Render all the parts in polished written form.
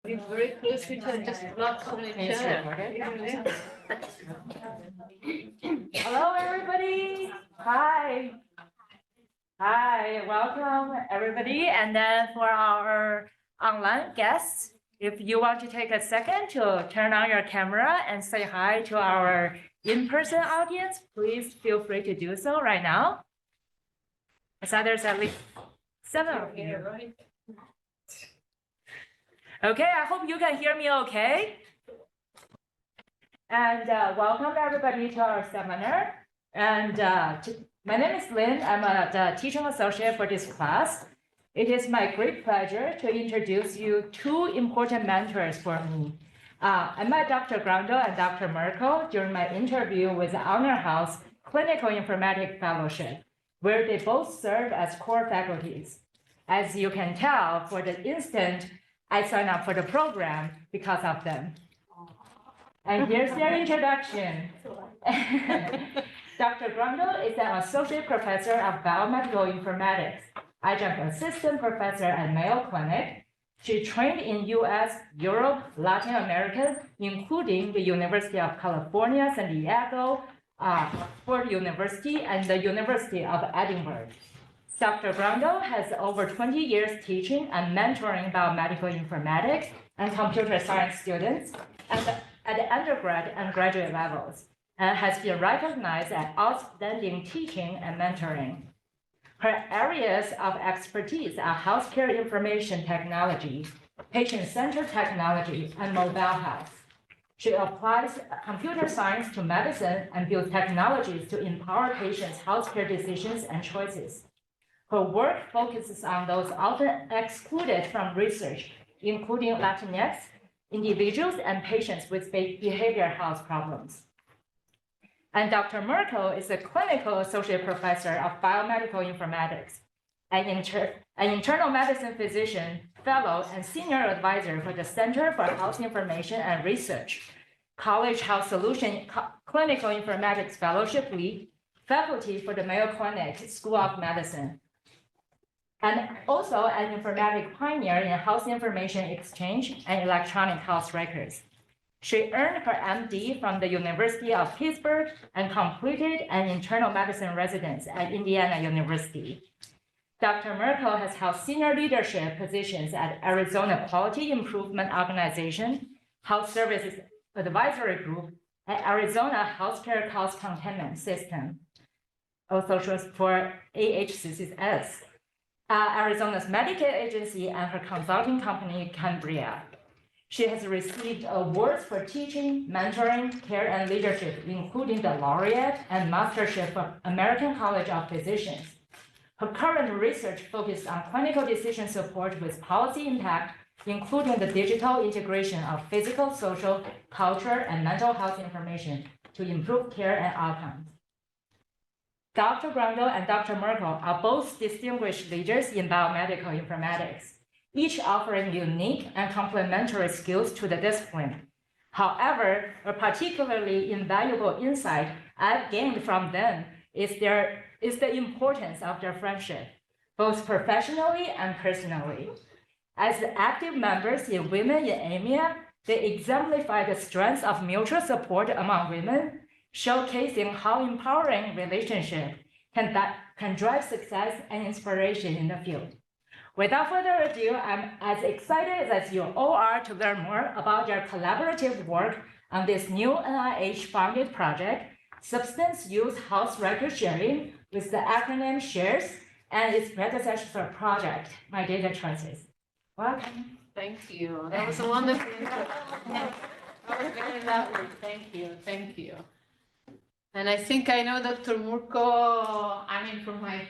Very close to each other, just not so many chairs. Hello, everybody. Hi. Hi, welcome, everybody. And then for our online guests, if you want to take a second to turn on your camera and say hi to our in-person audience, please feel free to do so right now. I saw there's at least 7 of you. Okay, I hope you can hear me okay. And welcome everybody to our seminar. And my name is Lynn. I'm the teaching associate for this class. It is my great pleasure to introduce you two important mentors for me. I met Dr. Grundle and Dr. Merkel during my interview with the Honor House Clinical Informatics Fellowship, where they both serve as core faculties. As you can tell, for the instant, I signed up for the program because of them. And here's their introduction. Dr. Grundle is an associate professor of biomedical informatics, adjunct assistant professor at Mayo Clinic. She trained in US, Europe, Latin America, including the University of California, San Diego, Ford University, and the University of Edinburgh. Dr. Grundle has over 20 years teaching and mentoring biomedical informatics and computer science students at the undergrad and graduate levels, and has been recognized as outstanding teaching and mentoring. Her areas of expertise are healthcare information technology, patient-centered technology, and mobile health. She applies computer science to medicine and builds technologies to empower patients' healthcare decisions and choices. Her work focuses on those often excluded from research, including Latinx, individuals, and patients with behavioral health problems. And Dr. Merkel is a clinical associate professor of biomedical informatics, an internal medicine physician, fellow, and senior advisor for the Center for Health Information and Research, College Health Solution Clinical Informatics Fellowship Lead, faculty for the Mayo Clinic School of Medicine, and also an informatic pioneer in health information exchange and electronic health records. She earned her MD from the University of Pittsburgh and completed an internal medicine residence at Indiana University. Dr. Merkel has held senior leadership positions at Arizona Quality Improvement Organization, Health Services Advisory Group, and Arizona Healthcare Cost Containment System, also for AHCCS, Arizona's Medicaid agency, and her consulting company, Cambria. She has received awards for teaching, mentoring, care, and leadership, including the Laureate and Mastership of American College of Physicians. Her current research focuses on clinical decision support with policy impact, including the digital integration of physical, social, cultural, and mental health information to improve care and outcomes. Dr. Grundle and Dr. Merkel are both distinguished leaders in biomedical informatics, each offering unique and complementary skills to the discipline. However, a particularly invaluable insight I've gained from them is the importance of their friendship, both professionally and personally. As active members in Women in AMIA, they exemplify the strengths of mutual support among women, showcasing how empowering relationship can drive success and inspiration in the field. Without further ado, I'm as excited as you all are to learn more about your collaborative work on this new NIH-funded project, Substance Use Health Record Sharing, with the acronym SHARES, and its predecessor project, My Data Choices. Welcome. Thank you. That was a wonderful introduction. That was very lovely. Thank you. Thank you. And I think I know Dr. Merkel, from my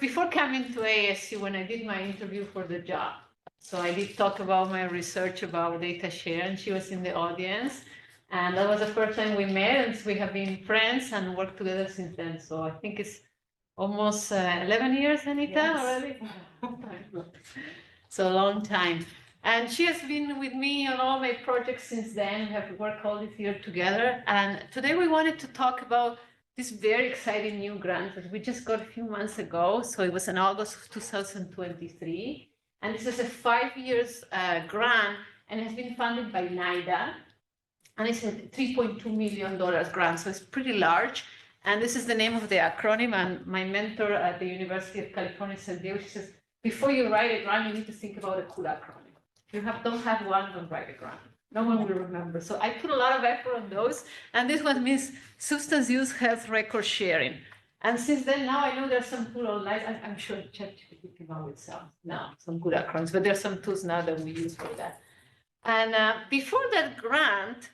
before coming to ASU, when I did my interview for the job. So I did talk about my research about data share, and she was in the audience. And that was the first time we met, and we have been friends and worked together since then. So I think it's almost 11 years, Anita, yes. Already? So a long time. And she has been with me on all my projects since then. We have worked all this year together. And today we wanted to talk about this very exciting new grant that we just got a few months ago. So it was in August of 2023. And this is a 5 years grant and has been funded by NIDA. And it's a $3.2 million grant, so it's pretty large. And this is the name of the acronym. And my mentor at the University of California, San Diego, she says, before you write a grant, you need to think about a cool acronym. If you don't have one, don't write a grant. No one will remember. So I put a lot of effort on those. And this one means substance use health record sharing. And since then, now I know there's some tool online. I'm sure ChatGPT came out with some good acronyms, but there's some tools now that we use for that. And before that grant,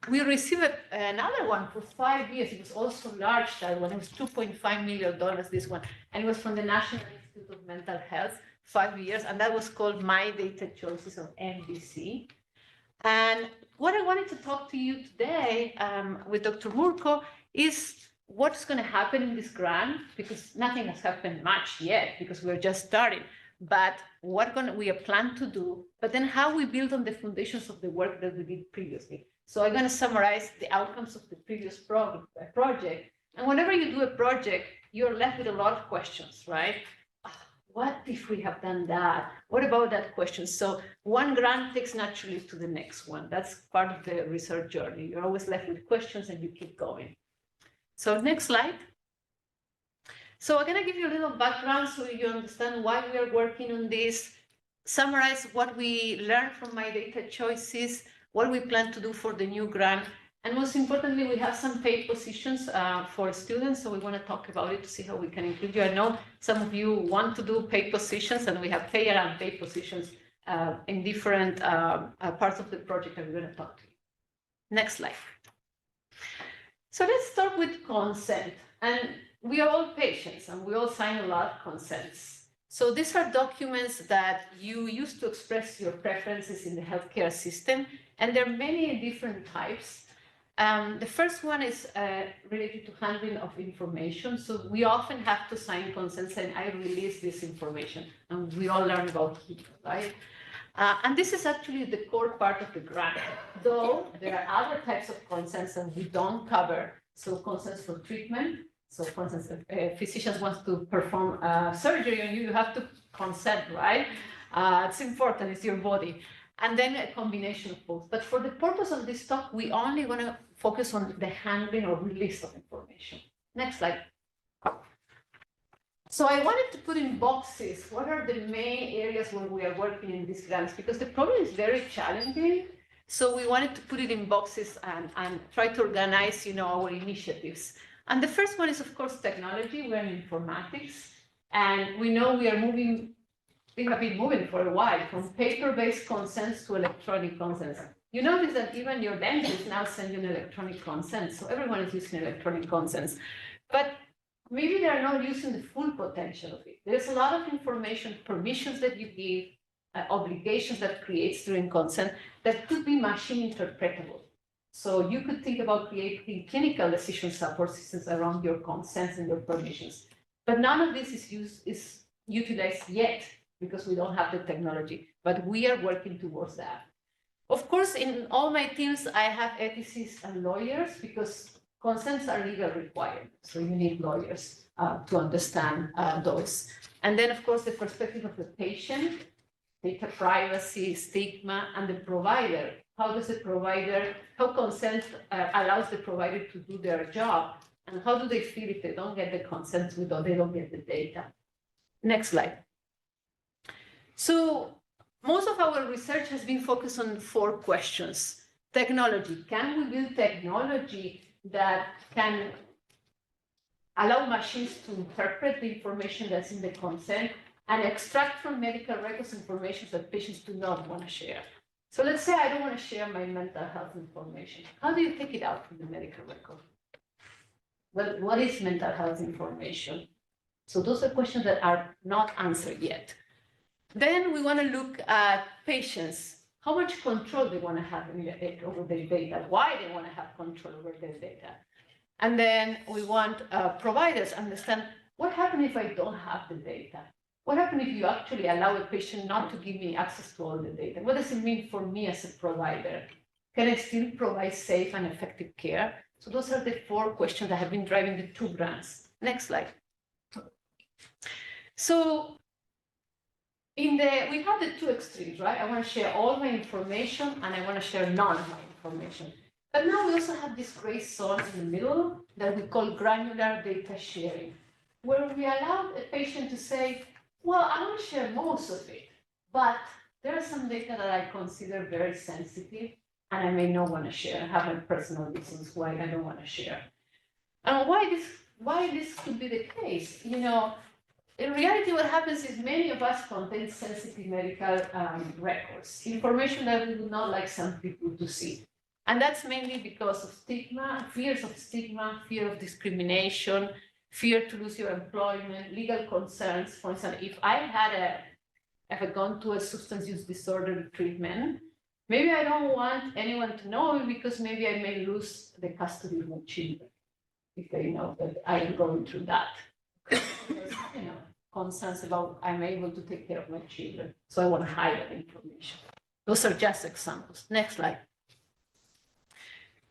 we received another one for 5 years. It was also large, that one. It was $2.5 million, this one. And it was from the National Institute of Mental Health, 5 years. And that was called My Data Choices of NBC. And what I wanted to talk to you today with Dr. Murko is what's going to happen in this grant, because nothing has happened much yet, because we're just starting. But what we are planning to do, but then how we build on the foundations of the work that we did previously. So I'm going to summarize the outcomes of the previous project. And whenever you do a project, you're left with a lot of questions, right? What if we have done that? What about that question? So one grant takes naturally to the next one. That's part of the research journey. You're always left with questions and you keep going. So next slide. So I'm going to give you a little background so you understand why we are working on this, summarize what we learned from My Data Choices, what we plan to do for the new grant, and most importantly, we have some paid positions for students, so we want to talk about it to see how we can include you. I know some of you want to do paid positions, and we have paid and unpaid positions in different parts of the project that we're going to talk to you. Next slide. So let's start with consent. And we are all patients and we all sign a lot of consents. So these are documents that you use to express your preferences in the healthcare system. And there are many different types. The first one is related to handling of information. So we often have to sign consents saying, I release this information. And we all learn about HIPAA, right? And this is actually the core part of the grant, though there are other types of consents that we don't cover. So consents for treatment. So for instance, if physicians want to perform surgery on you, you have to consent, right? It's important, it's your body. And then a combination of both. But for the purpose of this talk, we only want to focus on the handling or release of information. Next slide. So I wanted to put in boxes, what are the main areas where we are working in these grants? Because the problem is very challenging. So we wanted to put it in boxes and try to organize, our initiatives. And the first one is, of course, technology. We're in informatics. And we know we have been moving for a while from paper-based consents to electronic consents. You notice that even your dentist now sends you an electronic consent. So everyone is using electronic consents. But maybe they are not using the full potential of it. There's a lot of information, permissions that you give, obligations that creates during consent that could be machine interpretable. So you could think about creating clinical decision support systems around your consents and your permissions. But none of this is utilized yet because we don't have the technology, but we are working towards that. Of course, in all my teams, I have ethicists and lawyers because consents are legal required. So you need lawyers to understand those. And then, of course, the perspective of the patient, data privacy, stigma, and the provider. How consent allows the provider to do their job? And how do they feel if they don't get the consent, they don't get the data? Next slide. So most of our research has been focused on 4 questions. Technology. Can we build technology that can allow machines to interpret the information that's in the consent and extract from medical records information that patients do not want to share? So let's say I don't want to share my mental health information. How do you take it out from the medical record? Well, what is mental health information? So those are questions that are not answered yet. Then we want to look at patients. How much control they want to have over their data? Why they want to have control over their data? And then we want providers to understand what happens if I don't have the data? What happens if you actually allow a patient not to give me access to all the data? What does it mean for me as a provider? Can I still provide safe and effective care? So those are the 4 questions that have been driving the 2 grants. Next slide. So We have the two extremes, right? I want to share all my information and I want to share none of my information. But now we also have this gray zone in the middle that we call granular data sharing, where we allow a patient to say, well, I want to share most of it, but there are some data that I consider very sensitive and I may not want to share. I have my personal reasons why I don't want to share. And why this could be the case? You know, in reality, what happens is many of us contain sensitive medical records, information that we would not like some people to see. And that's mainly because of stigma, fears of stigma, fear of discrimination, fear to lose your employment, legal concerns. For instance, if I had gone to a substance use disorder treatment, maybe I don't want anyone to know because maybe I may lose the custody of my children if they know that I am going through that. You know, concerns about I'm able to take care of my children, so I want to hide that information. Those are just examples. Next slide.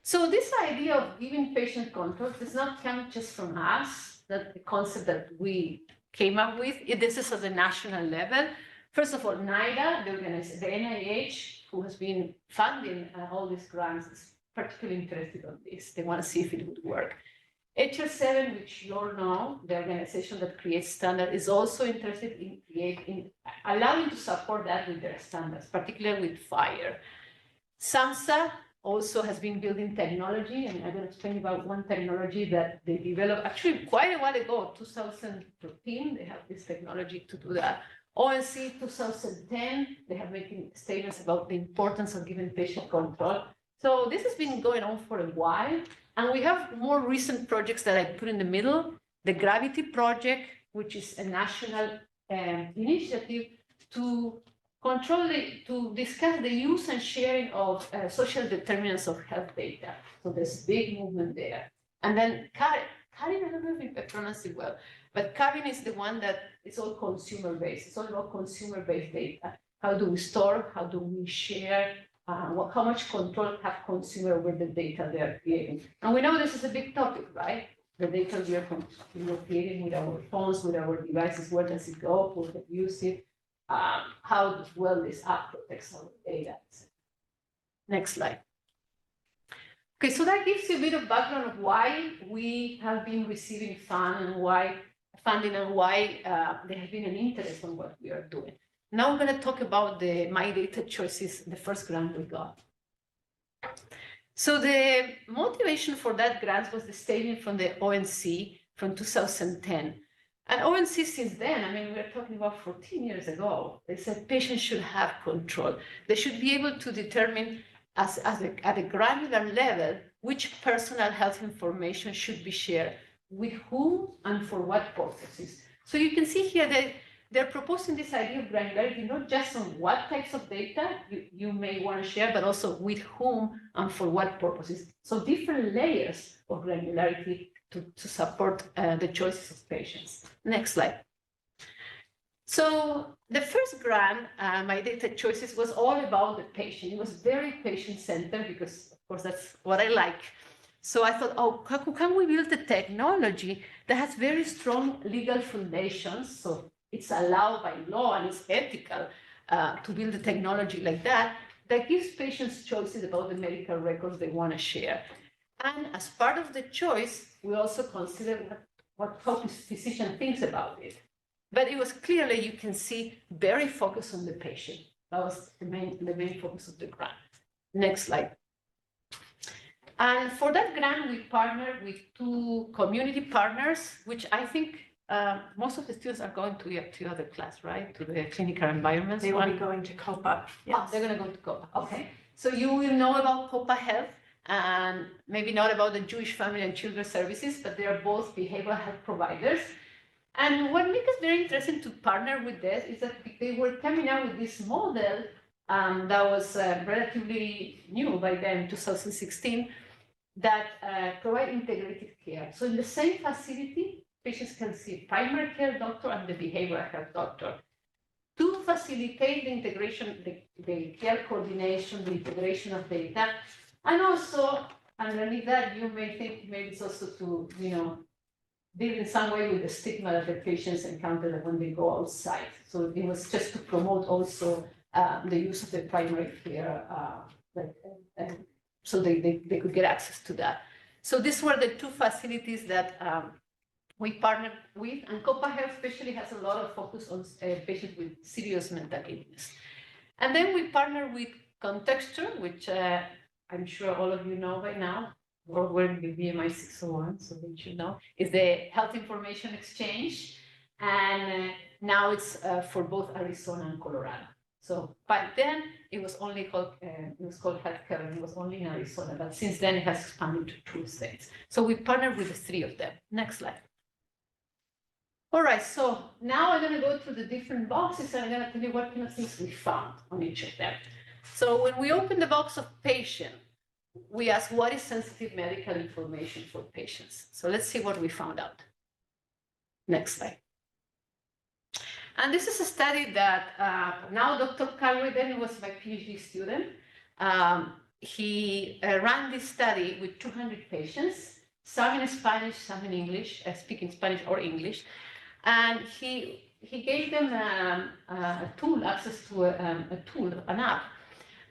So this idea of giving patient control does not come just from us, that the concept that we came up with. This is at the national level. First of all, NIDA, the NIH, who has been funding all these grants, is particularly interested in this. They want to see if it would work. HR7, which you all know, the organization that creates standards, is also interested in allowing to support that with their standards, particularly with FHIR. SAMHSA also has been building technology, and I'm going to explain about one technology that they developed actually quite a while ago, 2013, they have this technology to do that. ONC 2010, they have making statements about the importance of giving patient control. So this has been going on for a while. And we have more recent projects that I put in the middle. The Gravity Project, which is a national initiative to to discuss the use and sharing of social determinants of health data. So there's a big movement there. And then Karin, I don't know if I pronounce it well, but Karin is the one that is all consumer-based. It's all about consumer-based data. How do we store? How do we share? How much control have consumer over the data they are creating? And we know this is a big topic, right? The data we are creating with our phones, with our devices, where does it go? Who can use it? How well this app protects our data. Next slide. Okay, so that gives you a bit of background of why we have been receiving funding and why there has been an interest in what we are doing. Now we're going to talk about the My Data Choices, the first grant we got. So the motivation for that grant was the statement from the ONC from 2010. And ONC since then, I mean, we're talking about 14 years ago, they said patients should have control. They should be able to determine at a granular level which personal health information should be shared, with whom and for what purposes. So you can see here that they're proposing this idea of granularity, not just on what types of data you may want to share, but also with whom and for what purposes. So different layers of granularity to support the choices of patients. Next slide. So the first grant, My Data Choices, was all about the patient. It was very patient-centered because, of course, that's what I like. So I thought, oh, how can we build a technology that has very strong legal foundations? So it's allowed by law and it's ethical to build a technology like that, that gives patients choices about the medical records they want to share. And as part of the choice, we also consider how the physician thinks about it. But it was clearly, you can see, very focused on the patient. That was the main focus of the grant. Next slide. And for that grant, we partnered with 2 community partners, which I think most of the students are going to the other class, right? To the clinical environments. They will be going to COPA. Yes. Oh, they're going to go to COPA. Okay. So you will know about COPA Health and maybe not about the Jewish Family and Children Services, but they are both behavioral health providers. And what makes us very interesting to partner with this is that they were coming out with this model that was relatively new by then, 2016, that provide integrated care. So in the same facility, patients can see primary care doctor and the behavioral health doctor to facilitate the integration, the care coordination, the integration of data. And also, underneath that, you may think maybe it's also to, deal in some way with the stigma that the patients encounter when they go outside. So it was just to promote also the use of the primary care, so they could get access to that. So these were the two facilities that we partnered with, and Copa Health especially has a lot of focus on patients with serious mental illness. And then we partnered with Contexture, which I'm sure all of you know by now, or we're in the BMI 601, so that you know, is the Health Information Exchange. And now it's for both Arizona and Colorado. So back then it was only called healthcare, and it was only in Arizona, but since then it has expanded to 2 states. So we partnered with the 3 of them. Next slide. All right, so now I'm gonna go through the different boxes and I'm gonna tell you what kind of things we found on each of them. So when we open the box of patient, we ask what is sensitive medical information for patients. So let's see what we found out. Next slide. And this is a study that now Dr. Calway, then was my PhD student. He ran this study with 200 patients, some in Spanish, some in English, speaking Spanish or English. And he gave them a tool, access to a tool, an app,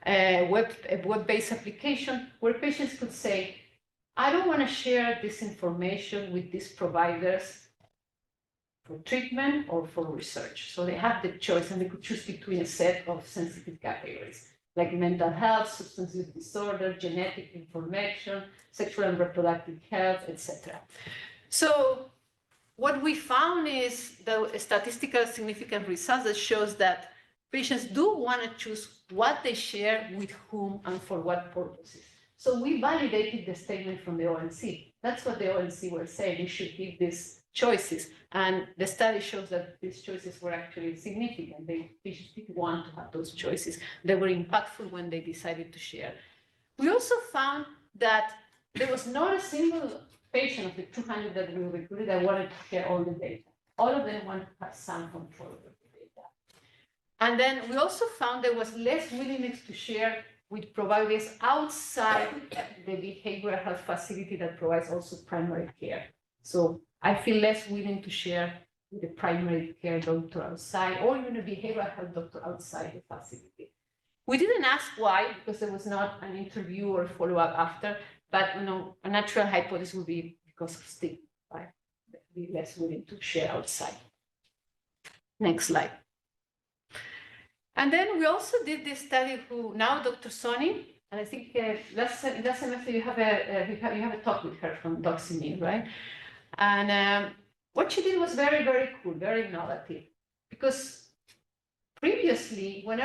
a web-based application where patients could say, I don't want to share this information with these providers for treatment or for research. So they have the choice, and they could choose between a set of sensitive categories, like mental health, substance use disorder, genetic information, sexual and reproductive health, etc. So what we found is the statistical significant results that shows that patients do want to choose what they share with whom and for what purposes. So we validated the statement from the ONC. That's what the ONC were saying. You should give these choices. And the study shows that these choices were actually significant. Patients did want to have those choices. They were impactful when they decided to share. We also found that there was not a single patient of the 200 that we recruited that wanted to share all the data. All of them wanted to have some control over the data. And then we also found there was less willingness to share with providers outside the behavioral health facility that provides also primary care. So I feel less willing to share with a primary care doctor outside, or even a behavioral health doctor outside the facility. We didn't ask why, because there was not an interview or follow-up after, but a natural hypothesis would be because of stigma, right? Be less willing to share outside. Next slide. And then we also did this study who now Dr. Soni, and I think last semester you have a talk with her from Doximine, right? And what she did was very, very cool, very innovative, because previously, when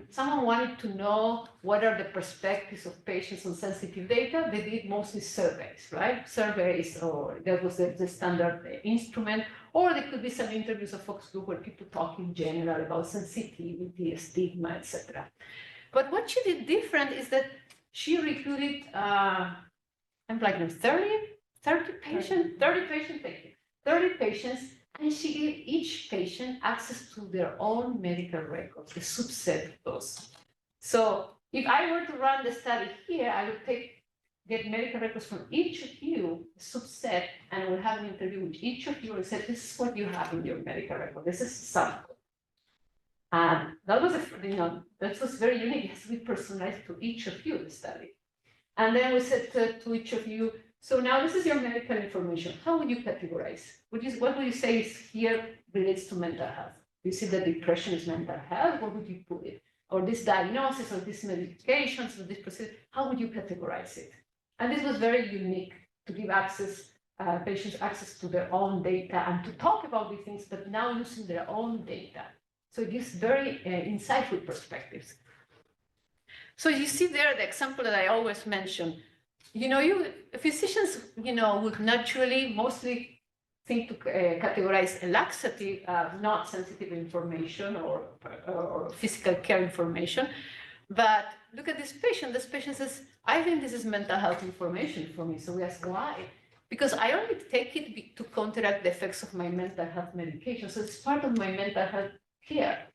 someone wanted to know what are the perspectives of patients on sensitive data, they did mostly surveys, right? Surveys, or that was the standard instrument, or there could be some interviews of focus group where people talk in general about sensitivity, stigma, etc. But what she did different is that she recruited, I'm like 30 patients, and she gave each patient access to their own medical records, a subset of those. So if I were to run the study here, I would get medical records from each of you, a subset, and I would have an interview with each of you and say, this is what you have in your medical record. This is a sample. And that was that was very unique. It has to be personalized to each of you, the study. And then we said to each of you, so now this is your medical information. How would you categorize? What would you say is here relates to mental health? Do you see that depression is mental health? What would you put it? Or this diagnosis, or these medications, or this procedure, how would you categorize it? And this was very unique to give patients access to their own data and to talk about these things, but now using their own data. So it gives very insightful perspectives. So you see there the example that I always mention. Physicians, would naturally mostly think to categorize a laxative, not sensitive information or physical care information. But look at this patient. This patient says, I think this is mental health information for me. So we ask why? Because I only take it to counteract the effects of my mental health medication. So it's part of my mental health care.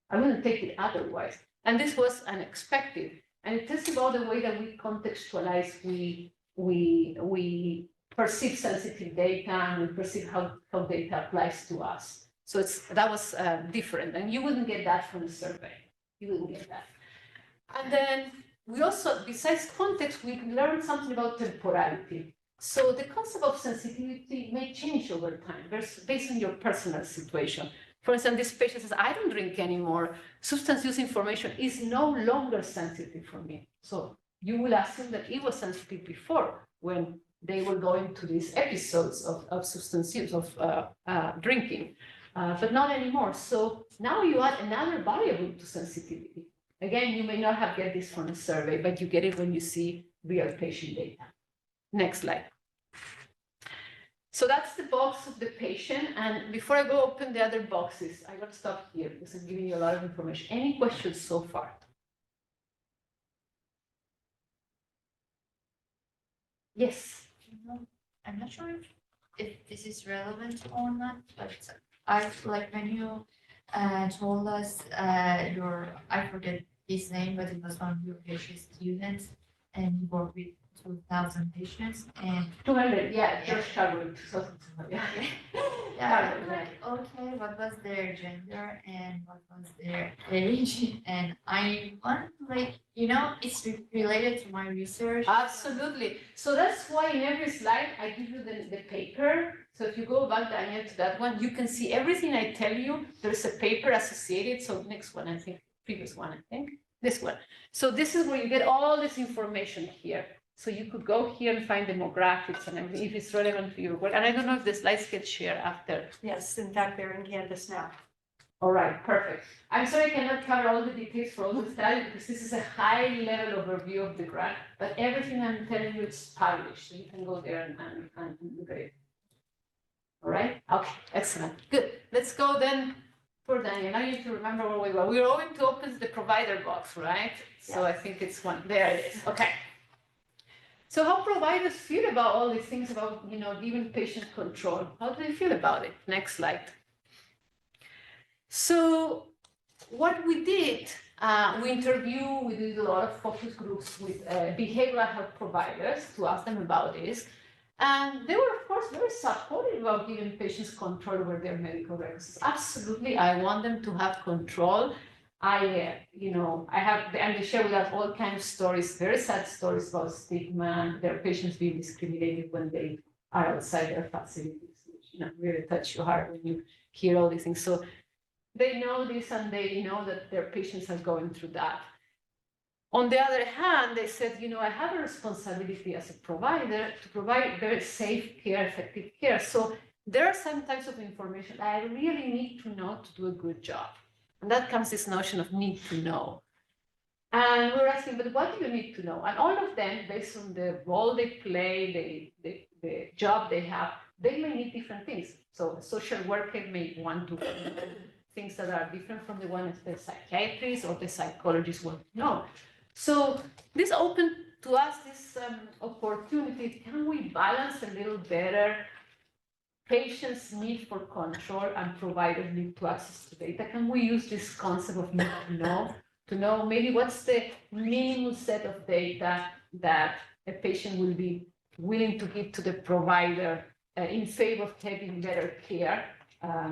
I wouldn't take it otherwise. And this was unexpected. And it tells about the way that we contextualize, we perceive sensitive data and we perceive how data applies to us. So that was different, and you wouldn't get that from a survey. You wouldn't get that. And then we also, besides context, we learned something about temporality. So the concept of sensitivity may change over time based on your personal situation. For instance, this patient says, I don't drink anymore. Substance use information is no longer sensitive for me. So you will assume that it was sensitive before when they were going to these episodes of substance use, of drinking, but not anymore. So now you add another variable to sensitivity. Again, you may not have get this from a survey, but you get it when you see real patient data. Next slide. So that's the box of the patient. And before I go open the other boxes, I got to stop here because I'm giving you a lot of information. Any questions so far? Yes. I'm not sure if this is relevant or not, but I like when you told us I forget his name, but it was one of your PhD students, and you work with 2,000 patients and 200, yeah, just covered. Yeah. yeah, I'm like, okay, what was their gender and what was their age? And I want, like, it's related to my research. Absolutely. So that's why in every slide I give you the paper. So if you go back, Daniel, to that one, you can see everything I tell you. There's a paper associated. So next one, I think, previous one, I think, this one. So this is where you get all this information here. So you could go here and find demographics and everything if it's relevant to your work. And I don't know if the slides get shared after. Yes, in fact, they're in Canvas now. All right, perfect. I'm sorry I cannot cover all the details for all the study because this is a high-level overview of the grant, but everything I'm telling you is published, so you can go there and look at it. All right? Okay, excellent. Good. Let's go then for Daniel. Now you need to remember where we were. We were going to open the provider box, right? So I think it's one. There it is. Okay. So how providers feel about all these things about, giving patient control? How do they feel about it? Next slide. So what we did, we did a lot of focus groups with behavioral health providers to ask them about this. And they were, of course, very supportive about giving patients control over their medical records. Absolutely, I want them to have control. I have, and they share with us all kinds of stories, very sad stories about stigma, their patients being discriminated when they are outside their facilities, which really touch your heart when you hear all these things. So they know this and they know that their patients are going through that. On the other hand, they said, I have a responsibility as a provider to provide very safe care, effective care. So there are some types of information I really need to know to do a good job. And that comes this notion of need to know. And we're asking, but what do you need to know? And all of them, based on the role they play, the job they have, they may need different things. So a social worker may want to know things that are different from the one the psychiatrist or the psychologist want to know. So this opened to us this opportunity. Can we balance a little better patients' need for control and providers' need to access to data? Can we use this concept of need to know maybe what's the minimum set of data that a patient will be willing to give to the provider in favor of having better care?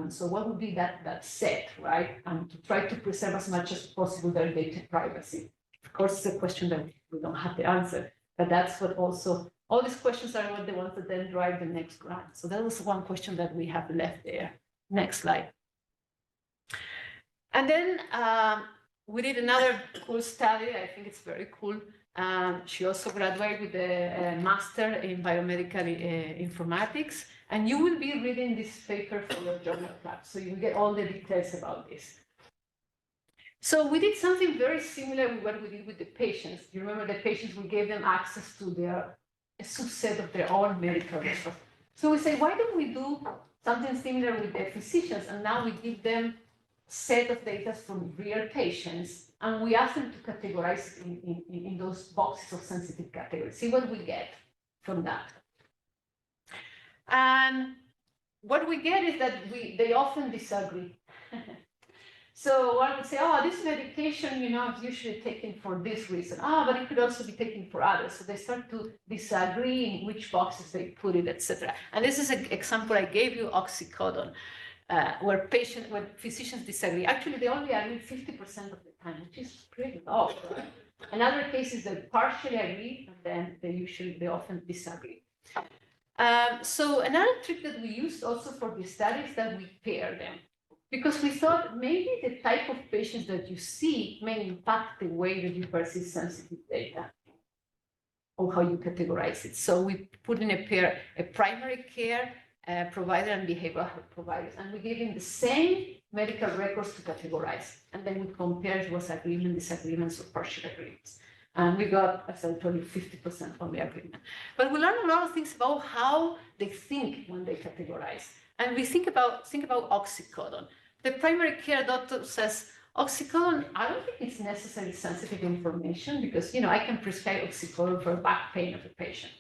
So what would be that set, right? And to try to preserve as much as possible their data privacy. Of course, it's a question that we don't have the answer, but that's what also, all these questions are what the ones that then drive the next grant. So that was one question that we have left there. Next slide. And then we did another cool study. I think it's very cool. She also graduated with a master in biomedical informatics. And you will be reading this paper for your journal club. So you will get all the details about this. So we did something very similar with what we did with the patients. You remember the patients, we gave them access to a subset of their own medical records. So we say, why don't we do something similar with the physicians? And now we give them a set of data from real patients, and we ask them to categorize in those boxes of sensitive categories. See what we get from that. And what we get is that they often disagree. So one would say, oh, this medication, is usually taken for this reason. But it could also be taken for others. So they start to disagree in which boxes they put it, etc. And this is an example I gave you, oxycodone, where physicians disagree. Actually, they only agree 50% of the time, which is pretty low. Right? In other cases, they partially agree, and then they often disagree. So another trick that we used also for the study is that we pair them. Because we thought maybe the type of patients that you see may impact the way that you perceive sensitive data or how you categorize it. So we put in a pair, a primary care provider and behavioral health providers, and we gave them the same medical records to categorize. And then we compared was agreement, disagreements, or partial agreements. And we got, as I told you, 50% on the agreement. But we learned a lot of things about how they think when they categorize. And we think about oxycodone. The primary care doctor says, oxycodone, I don't think it's necessarily sensitive information because, I can prescribe oxycodone for back pain of a patient.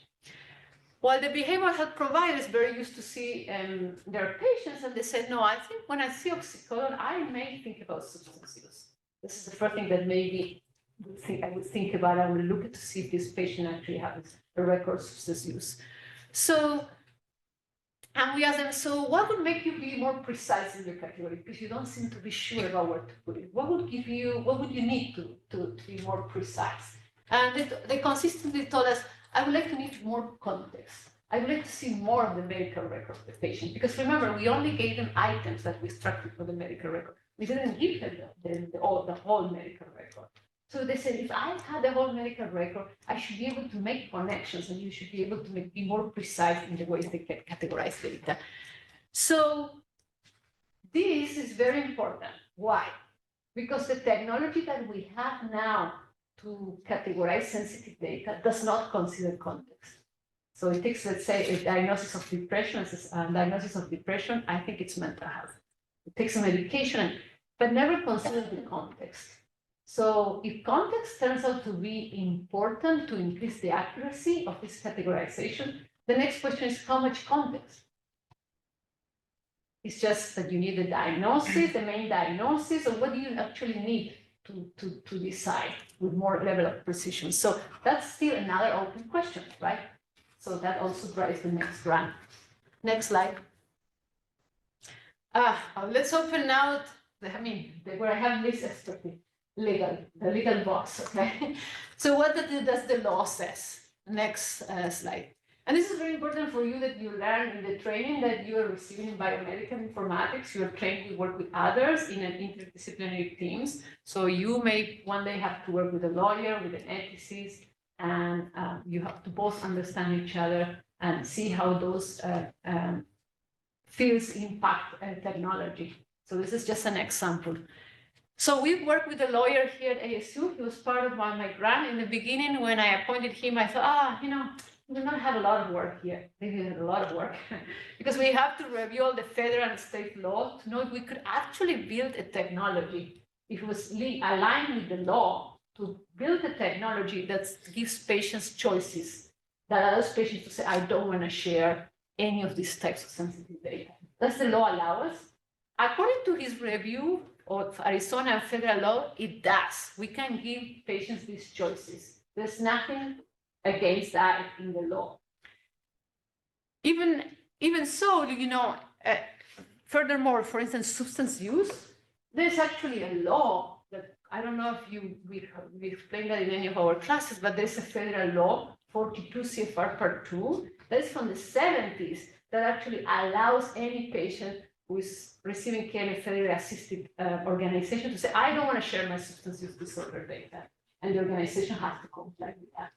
While the behavioral health provider is very used to see their patients, and they say, no, I think when I see oxycodone, I may think about substance use. This is the first thing that maybe I would think about. I will look to see if this patient actually has a record of substance use. And we asked them, so what would make you be more precise in your category? Because you don't seem to be sure about where to put it. What would you need to be more precise? And they consistently told us, I would like to need more context. I would like to see more of the medical record of the patient. Because remember, we only gave them items that we structured for the medical record. We didn't give them the whole medical record. So they said, if I had the whole medical record, I should be able to make connections, and you should be able to be more precise in the ways they can categorize data. So this is very important. Why? Because the technology that we have now to categorize sensitive data does not consider context. So it takes, let's say, a diagnosis of depression. I think it's mental health. It takes a medication, but never considers the context. So if context turns out to be important to increase the accuracy of this categorization, the next question is how much context? It's just that you need the diagnosis, the main diagnosis, or what do you actually need to decide with more level of precision? So that's still another open question, right? So that also drives the next grant. Next slide. Let's open now, where I have this expertise. The legal box, okay? So what does the law says? Next slide. And this is very important for you that you learn in the training that you are receiving in biomedical informatics. You are trained to work with others in an interdisciplinary teams. So you may one day have to work with a lawyer, with an ethicist, and you have to both understand each other and see how those fields impact technology. So this is just an example. So we worked with a lawyer here at ASU. He was part of my grant. In the beginning, when I appointed him, I thought, we will not have a lot of work here. Maybe had a lot of work because we have to review all the federal and state law to know if we could actually build a technology. If it was aligned with the law to build a technology that gives patients choices, that allows patients to say, I don't want to share any of these types of sensitive data. Does the law allow us? According to his review of Arizona and federal law, it does. We can give patients these choices. There's nothing against that in the law. Even so, furthermore, for instance, substance use, there's actually a law that, I don't know if we explained that in any of our classes, but there's a federal law, 42 CFR Part 2, that is from the 70s, that actually allows any patient who is receiving care in a federally assisted organization to say, I don't want to share my substance use disorder data. And the organization has to comply with that.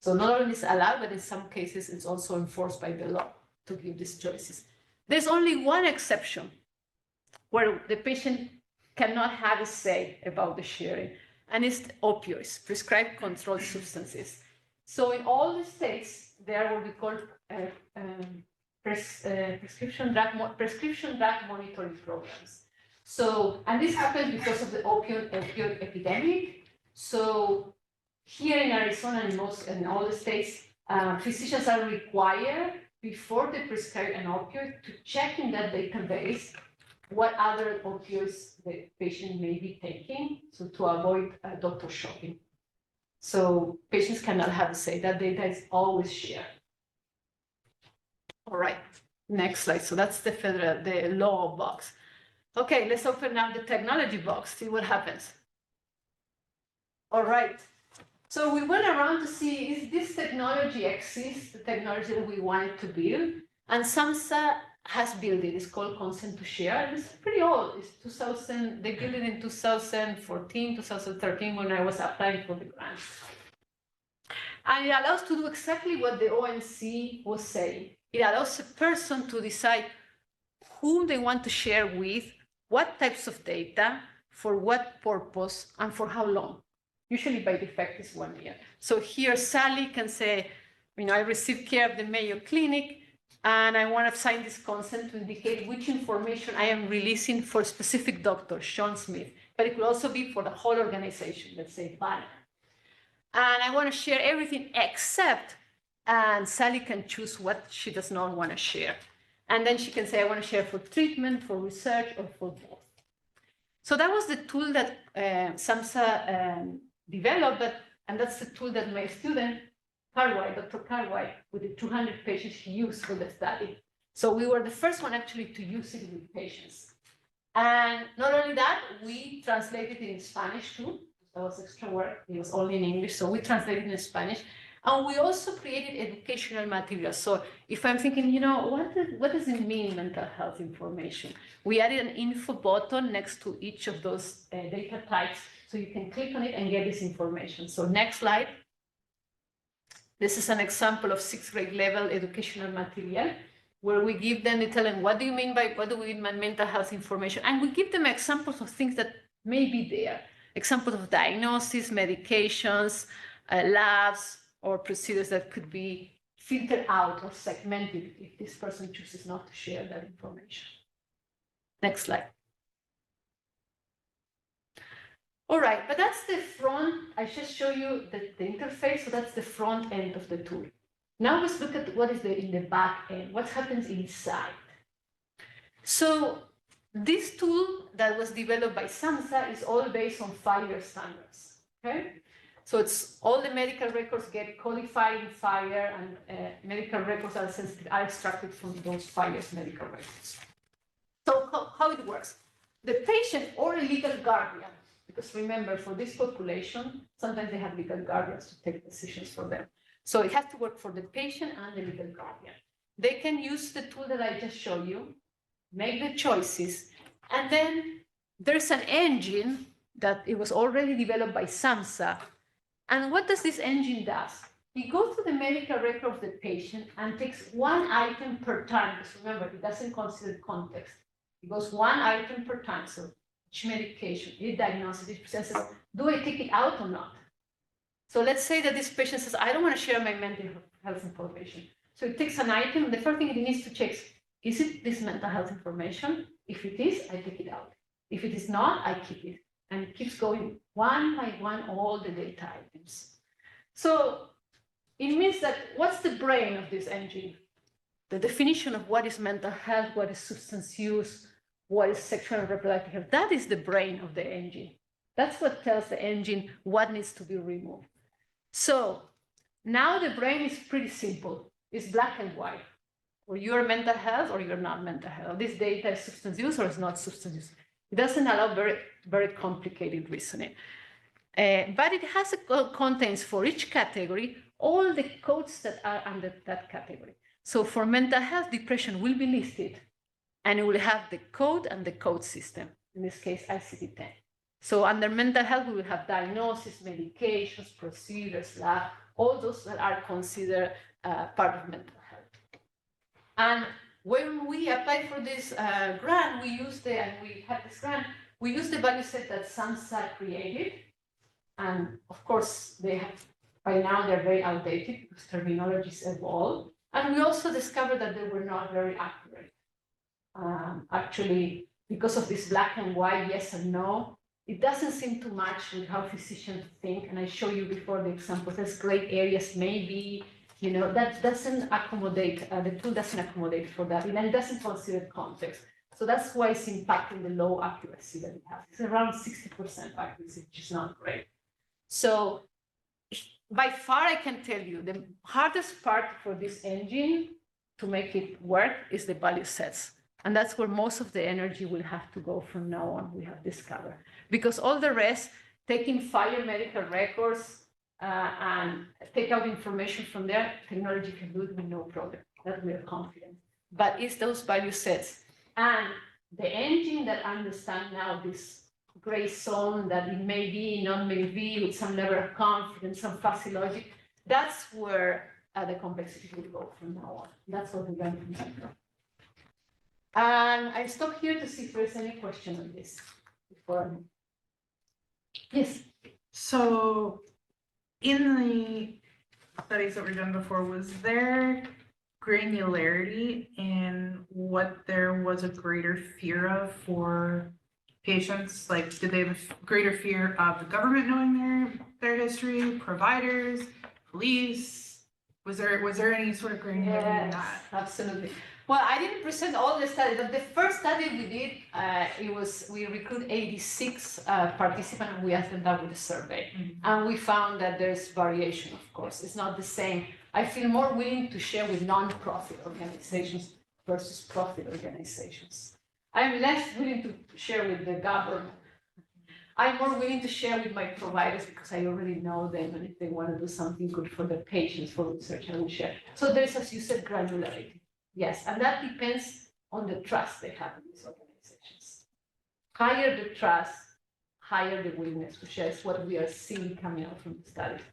So not only is it allowed, but in some cases, it's also enforced by the law to give these choices. There's only one exception where the patient cannot have a say about the sharing, and it's opioids, prescribed controlled substances. So in all the states, there are what we call prescription drug monitoring programs. So, and this happens because of the opioid epidemic. So here in Arizona and in all the states, physicians are required before they prescribe an opioid to check in that database what other opioids the patient may be taking, so to avoid doctor shopping. So patients cannot have a say. That data is always shared. All right, next slide. So that's the law box. Okay, let's open up the technology box, see what happens. All right. So we went around to see if this technology exists, the technology that we wanted to build, and SAMHSA has built it. It's called Consent to Share. It's pretty old. It's 2000. They built it in 2014, 2013 when I was applying for the grant. And it allows to do exactly what the ONC was saying. It allows a person to decide whom they want to share with, what types of data, for what purpose, and for how long. Usually by default is 1 year. So here Sally can say, I received care of the Mayo Clinic, and I want to sign this consent to indicate which information I am releasing for a specific doctor, Sean Smith. But it could also be for the whole organization, let's say Banner. And I want to share everything except, and Sally can choose what she does not want to share. And then she can say, I want to share for treatment, for research, or for both. So that was the tool that SAMHSA developed, and that's the tool that my student, Dr. Carway, with the 200 patients he used for the study. So we were the first one actually to use it with patients. And not only that, we translated it in Spanish too. That was extra work. It was only in English, so we translated it in Spanish. And we also created educational materials. So if I'm thinking, what does it mean, mental health information? We added an info button next to each of those data types, so you can click on it and get this information. So next slide. This is an example of 6th grade level educational material, where we give them, they tell them, what do we mean by mental health information? And we give them examples of things that may be there. Examples of diagnosis, medications, labs, or procedures that could be filtered out or segmented if this person chooses not to share that information. Next slide. All right, but that's the front. I just show you the interface, so that's the front end of the tool. Now let's look at what is in the back end, what happens inside. So this tool that was developed by SAMHSA is all based on FHIR standards, okay? So it's all the medical records get codified in FHIR, and medical records are sensitive, are extracted from those FHIR medical records. So how it works? The patient or a legal guardian, because remember, for this population, sometimes they have legal guardians to take decisions for them. So it has to work for the patient and the legal guardian. They can use the tool that I just showed you, make the choices, and then there's an engine that it was already developed by SAMHSA. And what does this engine do? It goes to the medical record of the patient and takes one item per time, because remember, it doesn't consider context. It goes one item per time, so each medication, each diagnosis, each person says, do I take it out or not? So let's say that this patient says, I don't want to share my mental health information. So it takes an item, the first thing it needs to check is it this mental health information? If it is, I take it out. If it is not, I keep it. And it keeps going one by one, all the data items. So it means that what's the brain of this engine? The definition of what is mental health, what is substance use, what is sexual and reproductive health, that is the brain of the engine. That's what tells the engine what needs to be removed. So now the brain is pretty simple. It's black and white. Or you're mental health or you're not mental health. This data is substance use or is not substance use. It doesn't allow very, very complicated reasoning. But it has contains for each category all the codes that are under that category. So for mental health, depression will be listed, and it will have the code and the code system, in this case, ICD-10. So under mental health, we will have diagnosis, medications, procedures, lab, all those that are considered part of mental health. And when we applied for this grant, we used the value set that SAMHSA created. And of course, by now they're very outdated because terminologies evolve. And we also discovered that they were not very accurate. Actually, because of this black and white, yes and no, it doesn't seem to match with how physicians think. And I show you before the example, there's gray areas, maybe, that doesn't accommodate, the tool doesn't accommodate for that, and it doesn't consider context. So that's why it's impacting the low accuracy that we have. It's around 60% accuracy, which is not great. So by far, I can tell you the hardest part for this engine to make it work is the value sets. And that's where most of the energy will have to go from now on, we have discovered. Because all the rest, taking fire medical records and take out information from there, technology can do it with no problem. That we are confident. But it's those value sets. And the engine that understands now this gray zone that it may be, not may be, with some level of confidence, some fuzzy logic, that's where the complexity will go from now on. That's what we're going to do. And I stop here to see if there's any question on this before. Yes. So in the studies that were done before, was there granularity in what there was a greater fear of for patients? Like, did they have a greater fear of the government knowing their history, providers, police? Was there any sort of granularity in that? Absolutely. Well, I didn't present all the studies, but the first study we did, we recruited 86 participants and we asked them that with a survey. And we found that there's variation, of course. It's not the same. I feel more willing to share with non-profit organizations versus profit organizations. I'm less willing to share with the government. I'm more willing to share with my providers because I already know them, and if they want to do something good for the patients, for research, I will share. So there's, as you said, granularity. Yes, and that depends on the trust they have in these organizations. Higher the trust, higher the willingness to share is what we are seeing coming out from the study.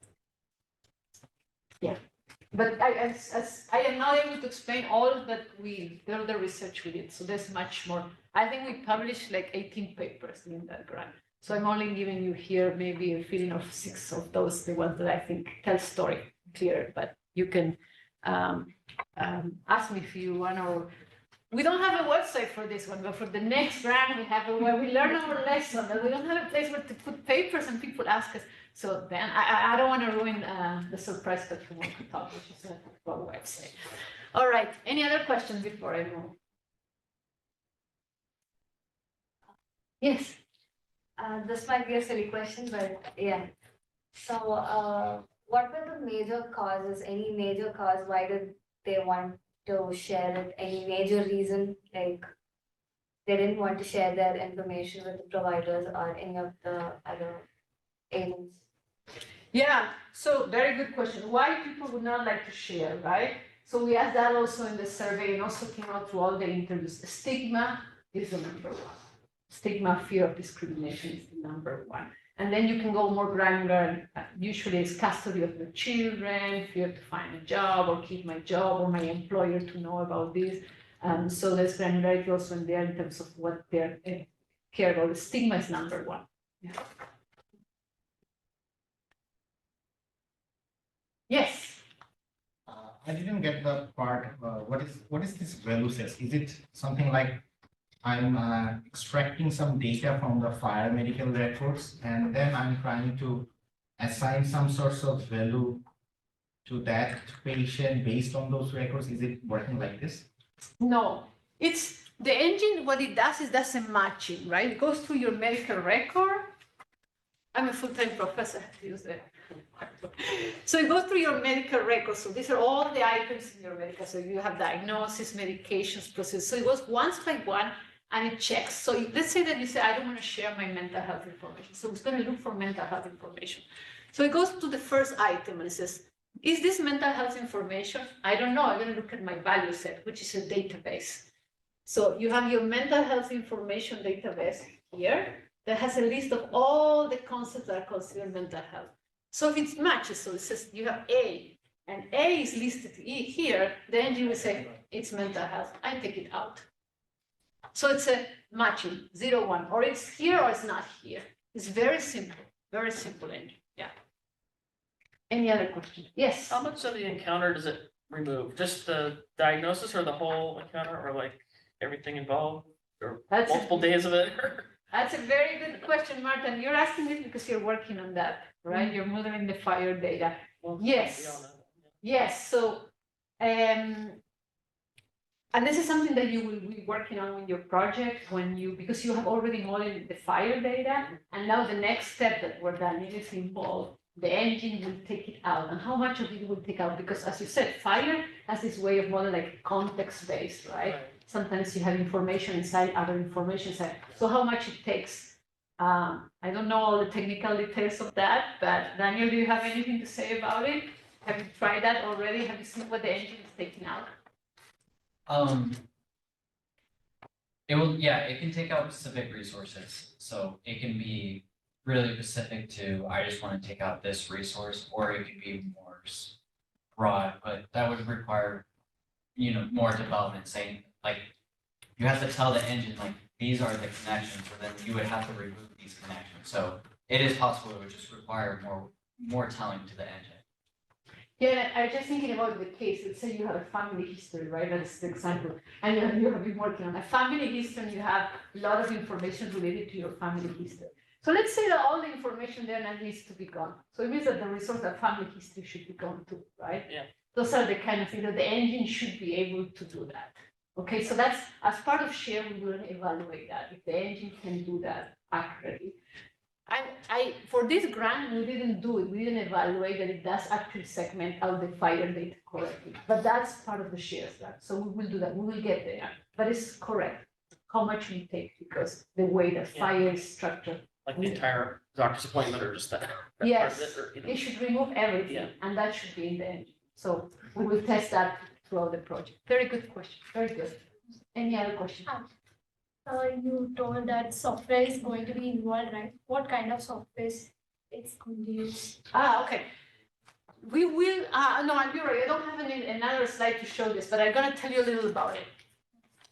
Yeah, but I am not able to explain all that the research we did, so there's much more. I think we published like 18 papers in that grant. So I'm only giving you here maybe a feeling of 6 of those, the ones that I think tell story clear, but you can ask me if you want, or we don't have a website for this one, but for the next round we have where we learn our lesson, but we don't have a place where to put papers and people ask us. So then I don't want to ruin the surprise that you want to publish a website. All right, any other questions before I move? Yes. This might be a silly question, but yeah. So, what were the major causes? Any major cause? Why did they want to share it? Any major reason? Like, they didn't want to share their information with the providers or any of the other agents? Yeah, so very good question. Why people would not like to share, right? So we asked that also in the survey and also came out through all the interviews. Stigma is the number one. Stigma, fear of discrimination is the number one. And then you can go more granular. Usually it's custody of the children, fear to find a job or keep my job or my employer to know about this. So there's granularity also in there in terms of what they're care about. The stigma is number one. Yeah. Yes. I didn't get the part. What is this value sets? Is it something like I'm extracting some data from the fire medical records, and then I'm trying to assign some sorts of value to that patient based on those records? Is it working like this? No, it's the engine. What it does is that's a matching, right? It goes through your medical record. I'm a full-time professor, I have to use that. So it goes through your medical records. So these are all the items in your medical. So you have diagnosis, medications, process. So it goes once by one and it checks. So let's say that you say, I don't want to share my mental health information. So it's going to look for mental health information. So it goes to the first item and it says, is this mental health information? I don't know. I'm going to look at my value set, which is a database. So you have your mental health information database here that has a list of all the concepts that are considered mental health. So if it matches, so it says you have A, and A is listed here, then you will say it's mental health. I take it out. So it's a matching, 0, 1, or it's here or it's not here. It's very simple engine. Yeah. Any other questions? Yes. How much of the encounter does it remove? Just the diagnosis or the whole encounter, or like everything involved, or multiple days of it? That's a very good question, Martin. You're asking this because you're working on that, right? Mm-hmm. You're modeling the fire data. Well, yes. Yes. So And this is something that you will be working on in your project because you have already modeled the fire data, and now the next step that we're done is involved. The engine will take it out, and how much of it will take out? Because as you said, fire has this way of modeling like context-based, right? Sometimes you have information inside, other information inside. So how much it takes? I don't know all the technical details of that, but Daniel, do you have anything to say about it? Have you tried that already? Have you seen what the engine is taking out? It can take out specific resources. So it can be really specific to, I just want to take out this resource, or it could be more broad, but that would require, more development saying, like, you have to tell the engine, like, these are the connections, or then you would have to remove these connections. So it is possible, it would just require more telling to the engine. Yeah, I was just thinking about the case. Let's say you have a family history, right? That's the example. And you have been working on a family history, and you have a lot of information related to your family history. So let's say that all the information there now needs to be gone. So it means that the resource of family history should be gone too, right? Yeah. Those are the kind of things that the engine should be able to do that. Okay, so that's, as part of share, we will evaluate that, if the engine can do that accurately. For this grant, we didn't do it. We didn't evaluate that it does actually segment out the fire data correctly. But that's part of the shares grant. So we will do that. We will get there. But it's correct. How much we take, because the way that fire is structured. Like the entire doctor's appointment or just that. Part Yes, of it, or, it should remove everything, Yeah. and that should be in the engine. So we will test that throughout the project. Very good question. Very good. Any other question? You told that software is going to be involved, right? What kind of software it's going to use? Okay. We will, no, you're right. I don't have another slide to show this, but I'm gonna tell you a little about it.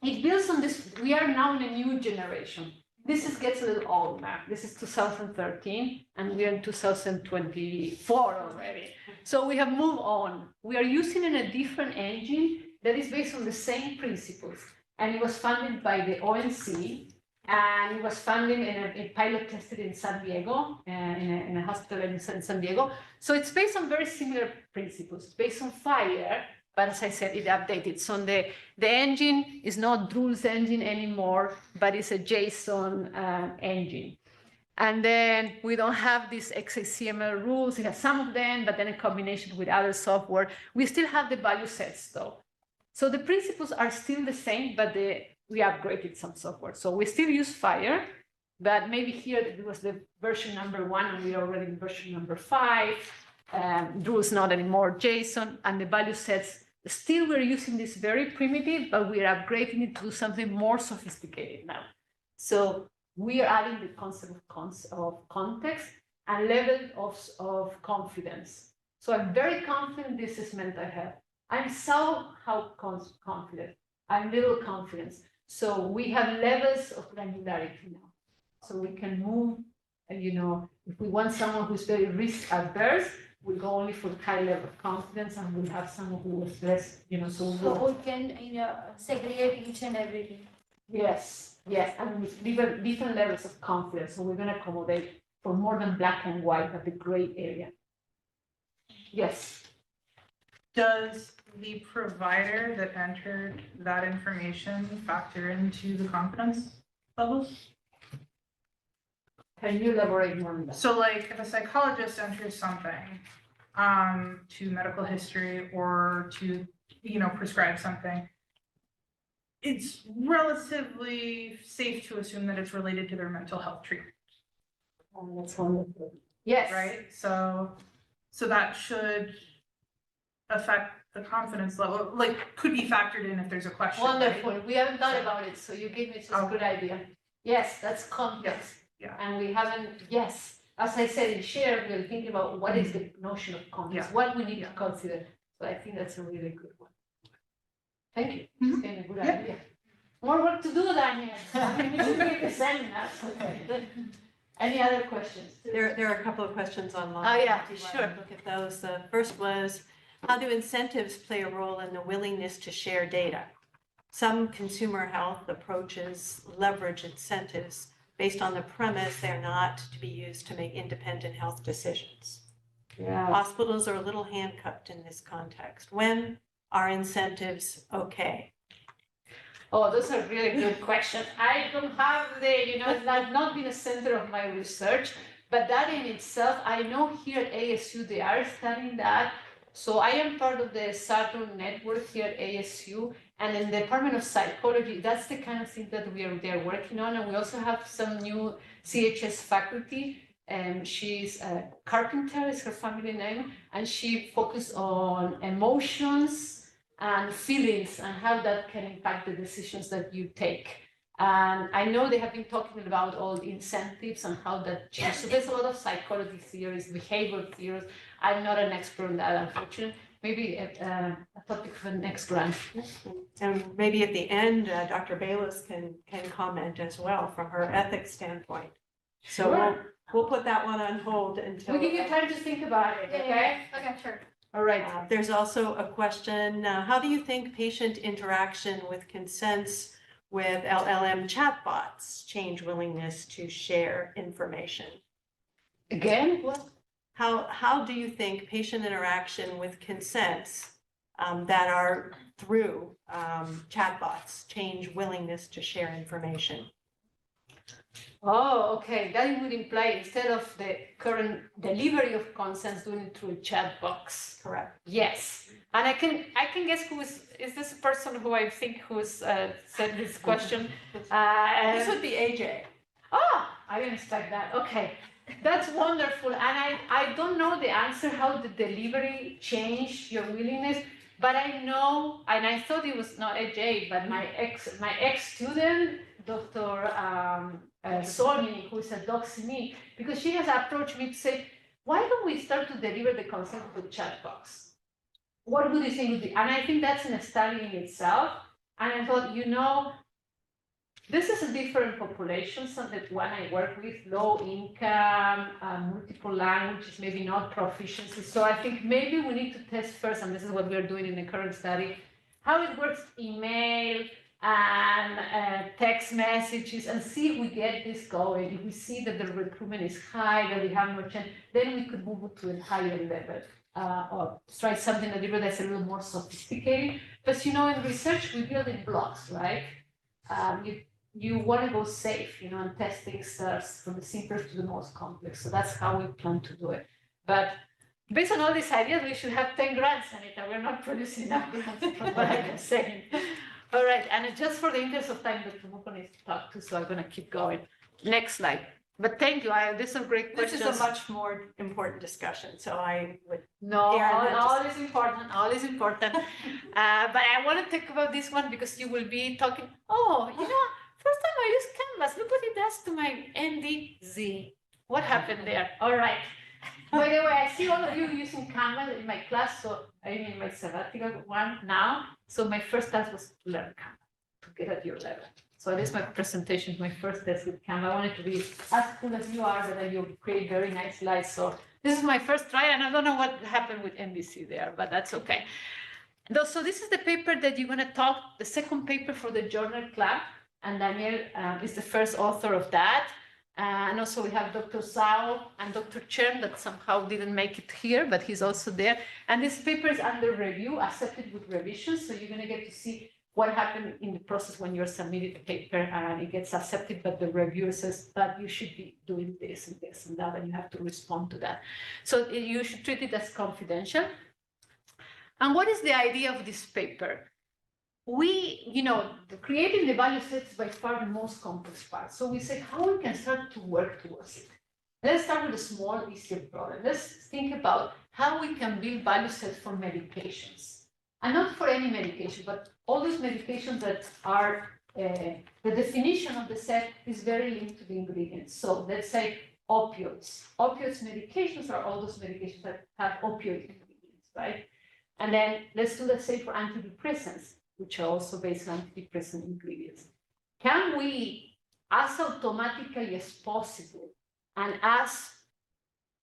It builds on this. We are now in a new generation. Gets a little old now. This is 2013, and we are in 2024 already. So we have moved on. We are using a different engine that is based on the same principles. And it was funded by the ONC, and it was funded in pilot tested in San Diego, in a hospital in San Diego. So it's based on very similar principles, based on fire, but as I said, it updated. So the engine is not Drew's engine anymore, but it's a JSON engine. And then we don't have these XACML rules. We have some of them, but then in combination with other software, we still have the value sets though. So the principles are still the same, but we upgraded some software. So we still use Fire, but maybe here it was the version number 1, and we're already in version number 5. Drew is not anymore JSON, and the value sets, still we're using this very primitive, but we're upgrading it to do something more sophisticated now. So we are adding the concept of context and level of confidence. So I'm very confident this is meant I have. I'm somehow confident. I'm little confidence. So we have levels of granularity now. So we can move, and if we want someone who's very risk adverse, we go only for high level of confidence, and we have someone who is less, So we can segregate each and everything. Yes, and with different levels of confidence. So we're going to accommodate for more than black and white, but the gray area. Yes. Does the provider that entered that information factor into the confidence levels? Can you elaborate more on that? So like if a psychologist enters something to medical history or to, prescribe something, it's relatively safe to assume that it's related to their mental health treatment. That's wonderful. Yes. Right? So that should affect the confidence level, like could be factored in if there's a question. Wonderful. Right? We haven't thought about it, so you gave me just a good idea. Yes, that's context. Yeah. And we haven't, yes, as I said in share, we're thinking about what is the notion of context, what we need to consider. So I think that's a really good one. Thank you. It's been a good idea. More work to do, Daniel. We should make a seminar. Any other questions? There are a couple of questions online. Oh, yeah, If you want sure. to look at those. The first was, how do incentives play a role in the willingness to share data? Some consumer health approaches leverage incentives based on the premise they're not to be used to make independent health decisions. Yeah. Hospitals are a little handcuffed in this context. When are incentives okay? Oh, those are really good questions. I don't have that's not been a center of my research, but that in itself, I know here at ASU, they are studying that. So I am part of the Saturn network here at ASU, and in the Department of Psychology, that's the kind of thing that they're working on. And we also have some new CHS faculty, and she's Carpenter is her family name, and she focused on emotions and feelings and how that can impact the decisions that you take. And I know they have been talking about all the incentives and how that changes. So there's a lot of psychology theories, behavioral theories. I'm not an expert on that, unfortunately. Maybe a topic for the next grant. And maybe at the end, Dr. Bayless can comment as well from her ethics standpoint. So we'll put that one on hold until. We'll give you time to think about it, okay? Okay, sure. All right. There's also a question, how do you think patient interaction with consents with LLM chatbots change willingness to share information? Again, what? How do you think patient interaction with consents that are through chatbots change willingness to share information? Oh, okay. That would imply instead of the current delivery of consents, doing it through a chat box. Correct. Yes. And I can guess who is this person who I think who's said this question? This would be AJ. Oh, I didn't expect that. Okay. That's wonderful. And I don't know the answer how the delivery changed your willingness, but I know, and I thought it was not AJ, but my ex-student, Dr. Sony, who is a doc-me, because she has approached me to say, why don't we start to deliver the concept with chat box? What would you think would be? And I think that's in a study in itself. And I thought, this is a different population, so that one I work with, low income, multiple languages, maybe not proficiency. So I think maybe we need to test first, and this is what we're doing in the current study, how it works, email and text messages, and see if we get this going. If we see that the recruitment is high, that we have more chance, then we could move it to a higher level. Or try something that's a little more sophisticated. But in research, we build in blocks, right? You want to go safe, and testing starts from the simplest to the most complex. So that's how we plan to do it. But based on all these ideas, we should have 10 grants, Anita. We're not producing enough grants from what I'm saying. All right, and just for the interest of time, Dr. Muko needs to talk too, so I'm going to keep going. Next slide. But thank you. These are great questions. This is a much more important discussion, so I would. No, all is important. All is important. But I want to talk about this one because you will be talking. First time I used Canvas. Look what it does to my NDZ. What happened there? All right. By the way, I see all of you using Canvas in my class, so I'm in my sabbatical one now. So my first task was to learn Canvas, to get at your level. So this is my presentation, my first test with Canva. I wanted to be as cool as you are, but then you create very nice slides. So this is my first try, and I don't know what happened with NBC there, but that's okay. So this is the paper that you're going to talk, the second paper for the journal club, and Daniel is the first author of that. And also we have Dr. Zhao and Dr. Chen that somehow didn't make it here, but he's also there. And this paper is under review, accepted with revisions. So you're going to get to see what happened in the process when you're submitting the paper and it gets accepted, but the reviewer says that you should be doing this and this and that, and you have to respond to that. So you should treat it as confidential. And what is the idea of this paper? Creating the value set is by far the most complex part. So we say how we can start to work towards it. Let's start with a small, easier problem. Let's think about how we can build value sets for medications. And not for any medication, but all those medications that are, the definition of the set is very linked to the ingredients. So let's say opioids. Opioids medications are all those medications that have opioid ingredients, right? And then let's do the same for antidepressants, which are also based on antidepressant ingredients. Can we, as automatically as possible and as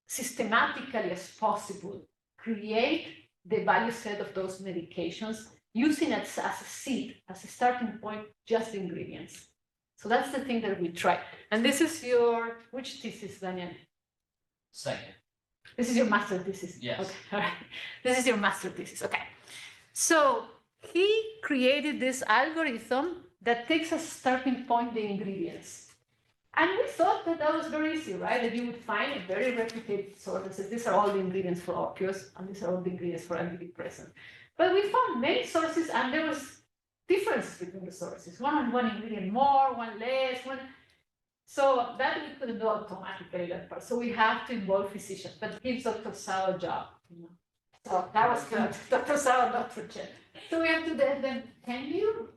systematically as possible, create the value set of those medications using it as a seed, as a starting point, just the ingredients? So that's the thing that we try. And this is which thesis, Daniel? Second. This is your master thesis? Yes. Okay, all right. This is your master thesis, okay. So he created this algorithm that takes as starting point the ingredients. And we thought that that was very easy, right? That you would find a very replicated source that says these are all the ingredients for opioids and these are all the ingredients for antidepressant. But we found many sources and there was difference between the sources. One ingredient more, one less, one. So that we couldn't do automatically that part. So we have to involve physicians, but it gives Dr. Sao a job, you know. So that was good. Dr. Sao, Dr. Chen. So we have to then can you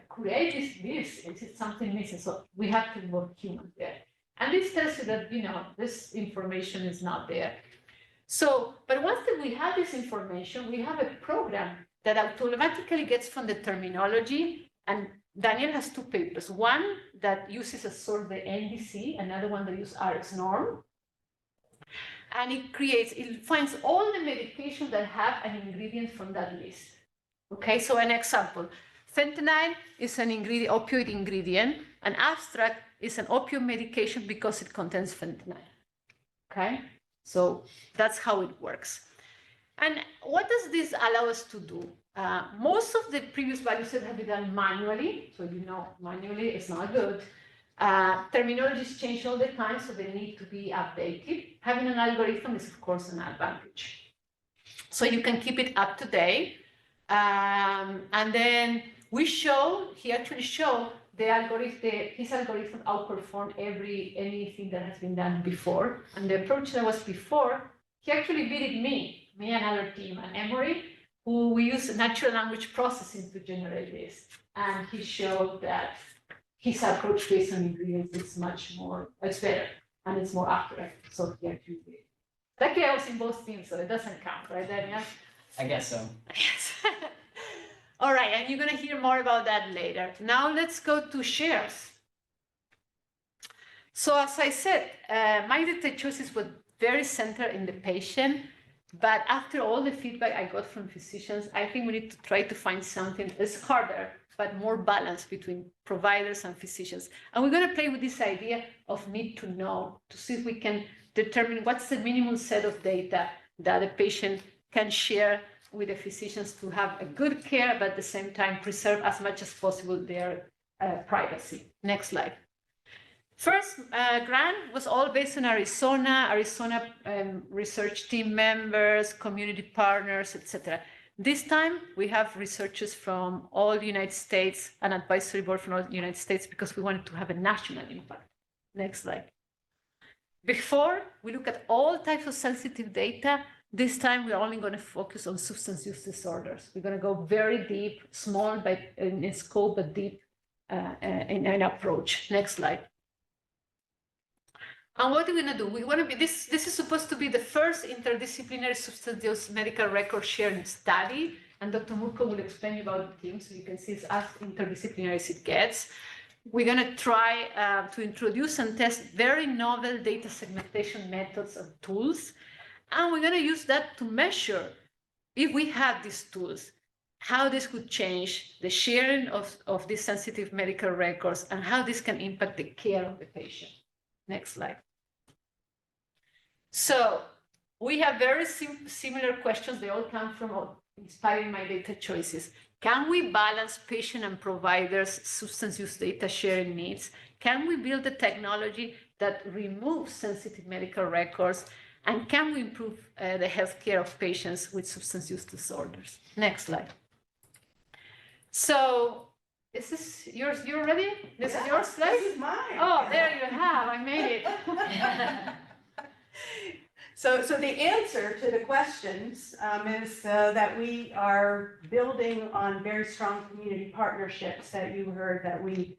create this? Is it something missing? So we have to involve humans there. And this tells you that, you know, this information is not there. So, but once that we have this information, we have a program that automatically gets from the terminology. And Daniel has two papers. One that uses a source, the NDC, another one that uses RX norm. And it finds all the medications that have an ingredient from that list. Okay, so an example, fentanyl is an ingredient, opioid ingredient. An abstract is an opioid medication because it contains fentanyl. Okay, so that's how it works. And what does this allow us to do? Most of the previous value sets have been done manually. So you know, manually it's not good. Terminologies change all the time, so they need to be updated. Having an algorithm is, of course, an advantage. So you can keep it up to date. And then he actually showed his algorithm outperformed anything that has been done before. And the approach that was before, he actually beat me and other team, and Emory, who we use natural language processing to generate this. And he showed that his approach based on ingredients is it's better, and it's more accurate. So he actually did. Luckily, I was in both teams, so it doesn't count, right, Daniel? I guess so. Yes. All right, and you're going to hear more about that later. Now let's go to shares. So as I said, my data choices were very centered in the patient, but after all the feedback I got from physicians, I think we need to try to find something that's harder, but more balanced between providers and physicians. And we're going to play with this idea of need to know to see if we can determine what's the minimum set of data that a patient can share with the physicians to have a good care, but at the same time preserve as much as possible their privacy. Next slide. First grant was all based in Arizona research team members, community partners, etc. This time we have researchers from all the United States, an advisory board from all the United States, because we wanted to have a national impact. Next slide. Before we look at all types of sensitive data, this time we're only going to focus on substance use disorders. We're going to go very deep, small in scope, but deep in an approach. Next slide. And what are we going to do? We want to be this is supposed to be the first interdisciplinary substance use medical record sharing study. And Dr. Murko will explain about the team, so you can see it's as interdisciplinary as it gets. We're going to try to introduce and test very novel data segmentation methods and tools. And we're going to use that to measure, if we have these tools, how this could change the sharing of these sensitive medical records and how this can impact the care of the patient. Next slide. So we have very similar questions. They all come from inspiring my data choices. Can we balance patient and providers' substance use data sharing needs? Can we build a technology that removes sensitive medical records? And can we improve the healthcare of patients with substance use disorders? Next slide. So is this yours? You're ready? This is your slide? This is mine. Oh, there you have. I made it. So the answer to the questions is that we are building on very strong community partnerships that you heard that we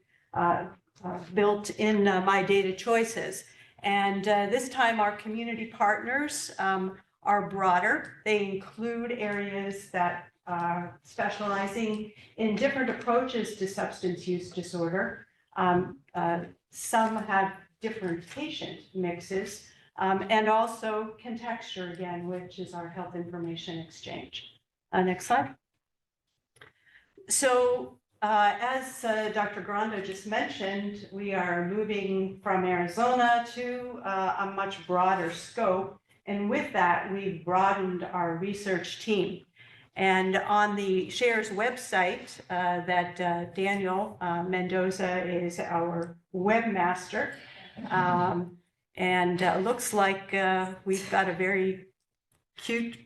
built in My Data Choices. And this time our community partners are broader. They include areas that are specializing in different approaches to substance use disorder. Some have different patient mixes. And also Contexture again, which is our health information exchange. Next slide. So as Dr. Grando just mentioned, we are moving from Arizona to a much broader scope. And with that, we've broadened our research team. And on the SHARES website that Daniel Mendoza is our webmaster. And looks like we've got a very cute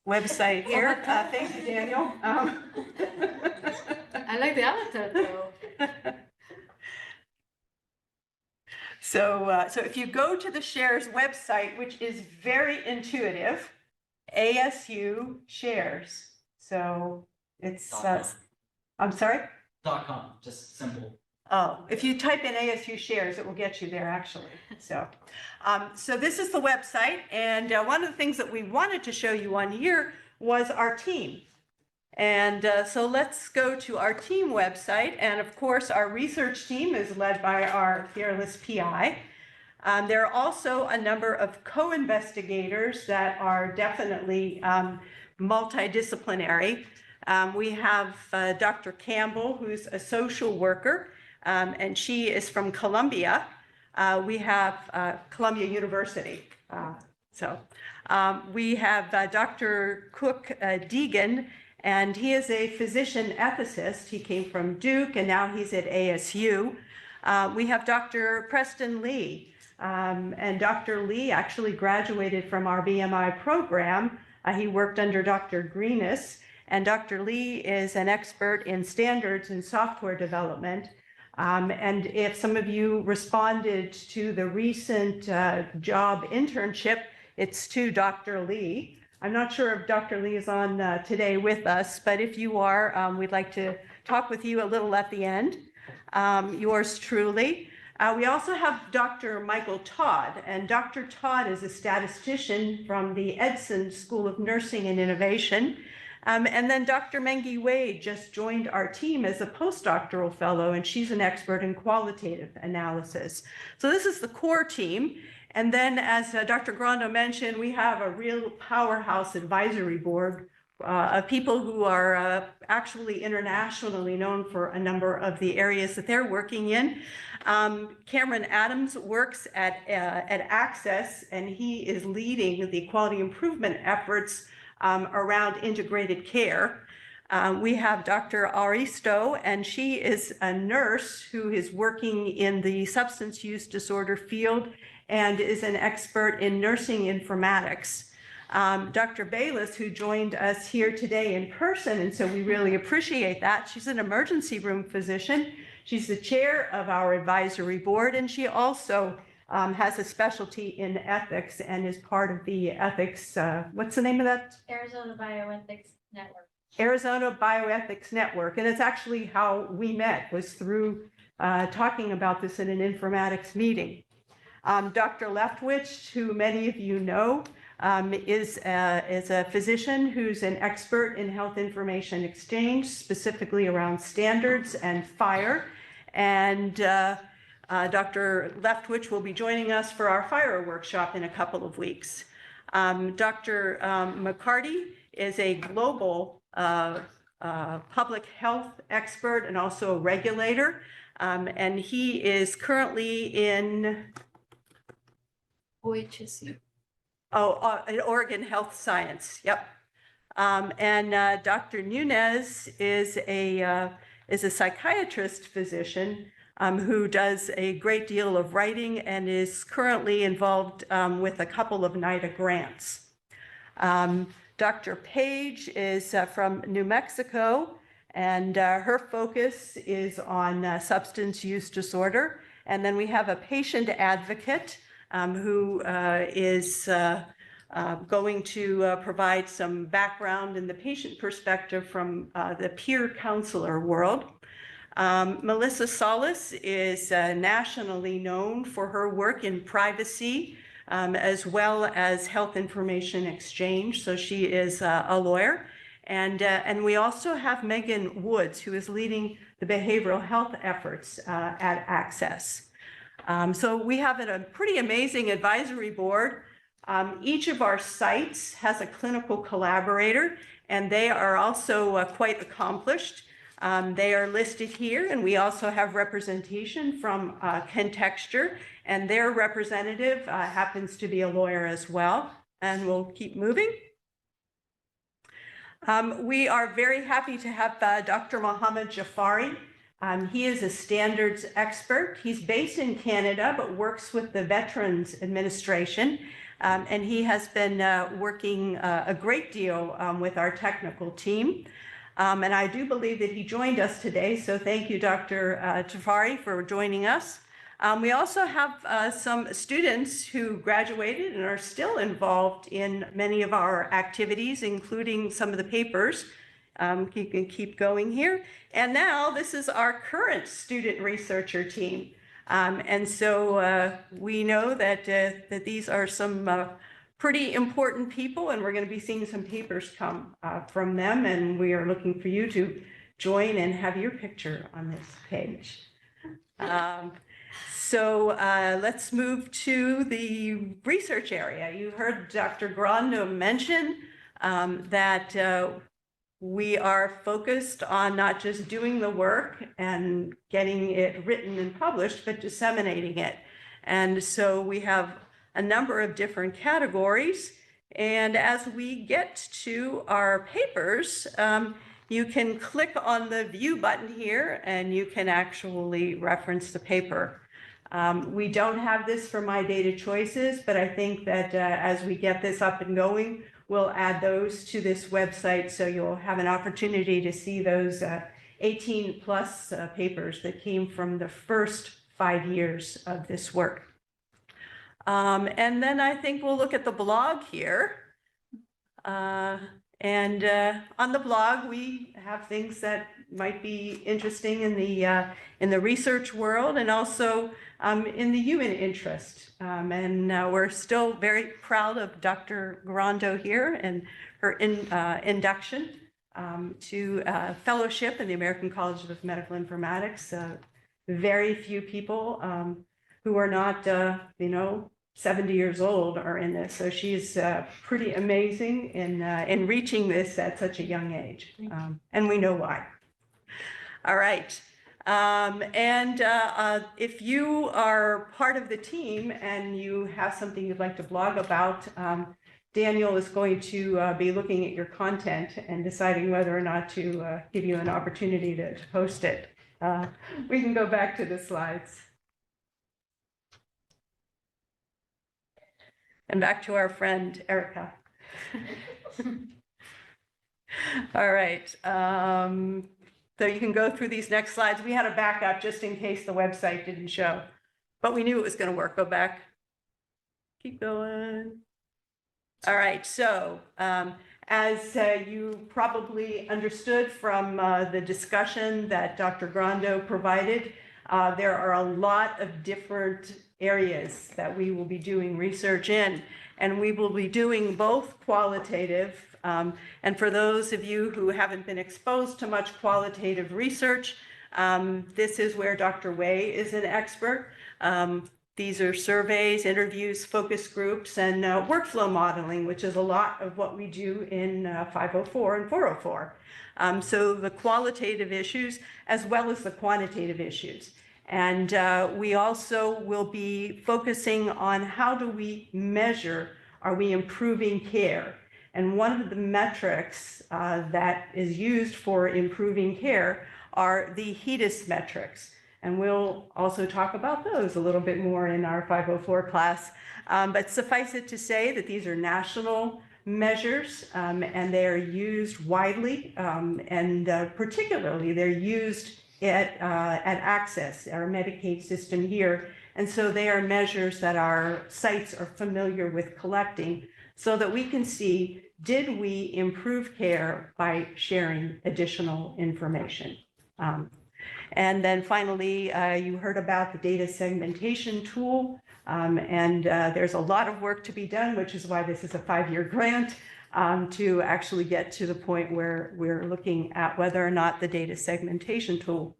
website here. Thank you, Daniel. I like the avatar though. So if you go to the SHARES website, which is very intuitive, ASU Shares. So it's, I'm sorry? .com, just simple. Oh, if you type in ASU Shares, it will get you there actually. So this is the website. And one of the things that we wanted to show you on here was our team. And so let's go to our team website. And of course, our research team is led by our fearless PI. There are also a number of co-investigators that are definitely multidisciplinary. We have Dr. Campbell, who's a social worker, and she is from Columbia. We have Columbia University. We have Dr. Cook Deegan, and he is a physician ethicist. He came from Duke, and now he's at ASU. We have Dr. Preston Lee, and Dr. Lee actually graduated from our BMI program. He worked under Dr. Greenis, and Dr. Lee is an expert in standards and software development. And if some of you responded to the recent job internship, it's to Dr. Lee. I'm not sure if Dr. Lee is on today with us, but if you are, we'd like to talk with you a little at the end. Yours truly. We also have Dr. Michael Todd, and Dr. Todd is a statistician from the Edson School of Nursing and Innovation. And then Dr. Mengi Wade just joined our team as a postdoctoral fellow, and she's an expert in qualitative analysis. So this is the core team. And then, as Dr. Grando mentioned, we have a real powerhouse advisory board of people who are actually internationally known for a number of the areas that they're working in. Cameron Adams works at Access, and he is leading the quality improvement efforts around integrated care. We have Dr. Aristo, and she is a nurse who is working in the substance use disorder field and is an expert in nursing informatics. Dr. Bayless, who joined us here today in person, and so we really appreciate that. She's an emergency room physician. She's the chair of our advisory board, and she also has a specialty in ethics and is part of the ethics, what's the name of that? Arizona Bioethics Network. Arizona Bioethics Network. And it's actually how we met, was through talking about this in an informatics meeting. Dr. Leftwich, who many of you know, is a physician who's an expert in health information exchange, specifically around standards and FHIR. And Dr. Leftwich will be joining us for our FHIR workshop in a couple of weeks. Dr. McCarty is a global public health expert and also a regulator. And he is currently in OHSU. in Oregon Health Science. Yep. And Dr. Nunez is a psychiatrist physician who does a great deal of writing and is currently involved with a couple of NIDA grants. Dr. Page is from New Mexico, and her focus is on substance use disorder. And then we have a patient advocate who is going to provide some background in the patient perspective from the peer counselor world. Melissa Solis is nationally known for her work in privacy as well as health information exchange. So she is a lawyer. And we also have Megan Woods, who is leading the behavioral health efforts at Access. So we have a pretty amazing advisory board. Each of our sites has a clinical collaborator, and they are also quite accomplished. They are listed here, and we also have representation from Contexture, and their representative happens to be a lawyer as well. And we'll keep moving. We are very happy to have Dr. Mohammed Jafari. He is a standards expert. He's based in Canada, but works with the Veterans Administration. And he has been working a great deal with our technical team. And I do believe that he joined us today. So thank you, Dr. Jafari, for joining us. We also have some students who graduated and are still involved in many of our activities, including some of the papers. You can keep going here. And now this is our current student researcher team. And so we know that, that these are some pretty important people, and we're going to be seeing some papers come from them. And we are looking for you to join and have your picture on this page. So let's move to the research area. You heard Dr. Grando mention that we are focused on not just doing the work and getting it written and published, but disseminating it. And so we have a number of different categories. And as we get to our papers, you can click on the view button here and you can actually reference the paper. We don't have this for My Data Choices, but I think that as we get this up and going, we'll add those to this website so you'll have an opportunity to see those 18 plus papers that came from the first 5 years of this work. And then I think we'll look at the blog here. And on the blog, we have things that might be interesting in the research world and also in the human interest. And we're still very proud of Dr. Grando here and her induction to fellowship in the American College of Medical Informatics. Very few people who are not, 70 years old are in this. So she's pretty amazing in reaching this at such a young age. And we know why. All right. If you are part of the team and you have something you'd like to blog about, Daniel is going to be looking at your content and deciding whether or not to give you an opportunity to post it. We can go back to the slides. And back to our friend, Erica. All right. So you can go through these next slides. We had a backup just in case the website didn't show, but we knew it was going to work. Go back. Keep going. All right. So as you probably understood from the discussion that Dr. Grando provided, there are a lot of different areas that we will be doing research in, and we will be doing both qualitative, and for those of you who haven't been exposed to much qualitative research, this is where Dr. Wei is an expert. These are surveys, interviews, focus groups, and workflow modeling, which is a lot of what we do in 504 and 404. So the qualitative issues as well as the quantitative issues. And we also will be focusing on how do we measure, are we improving care? And one of the metrics that is used for improving care are the HEDIS metrics. And we'll also talk about those a little bit more in our 504 class. But suffice it to say that these are national measures and they are used widely and particularly they're used at Access, our Medicaid system here. And so they are measures that our sites are familiar with collecting so that we can see, did we improve care by sharing additional information? And then finally, you heard about the data segmentation tool. There's a lot of work to be done, which is why this is a 5-year grant to actually get to the point where we're looking at whether or not the data segmentation tool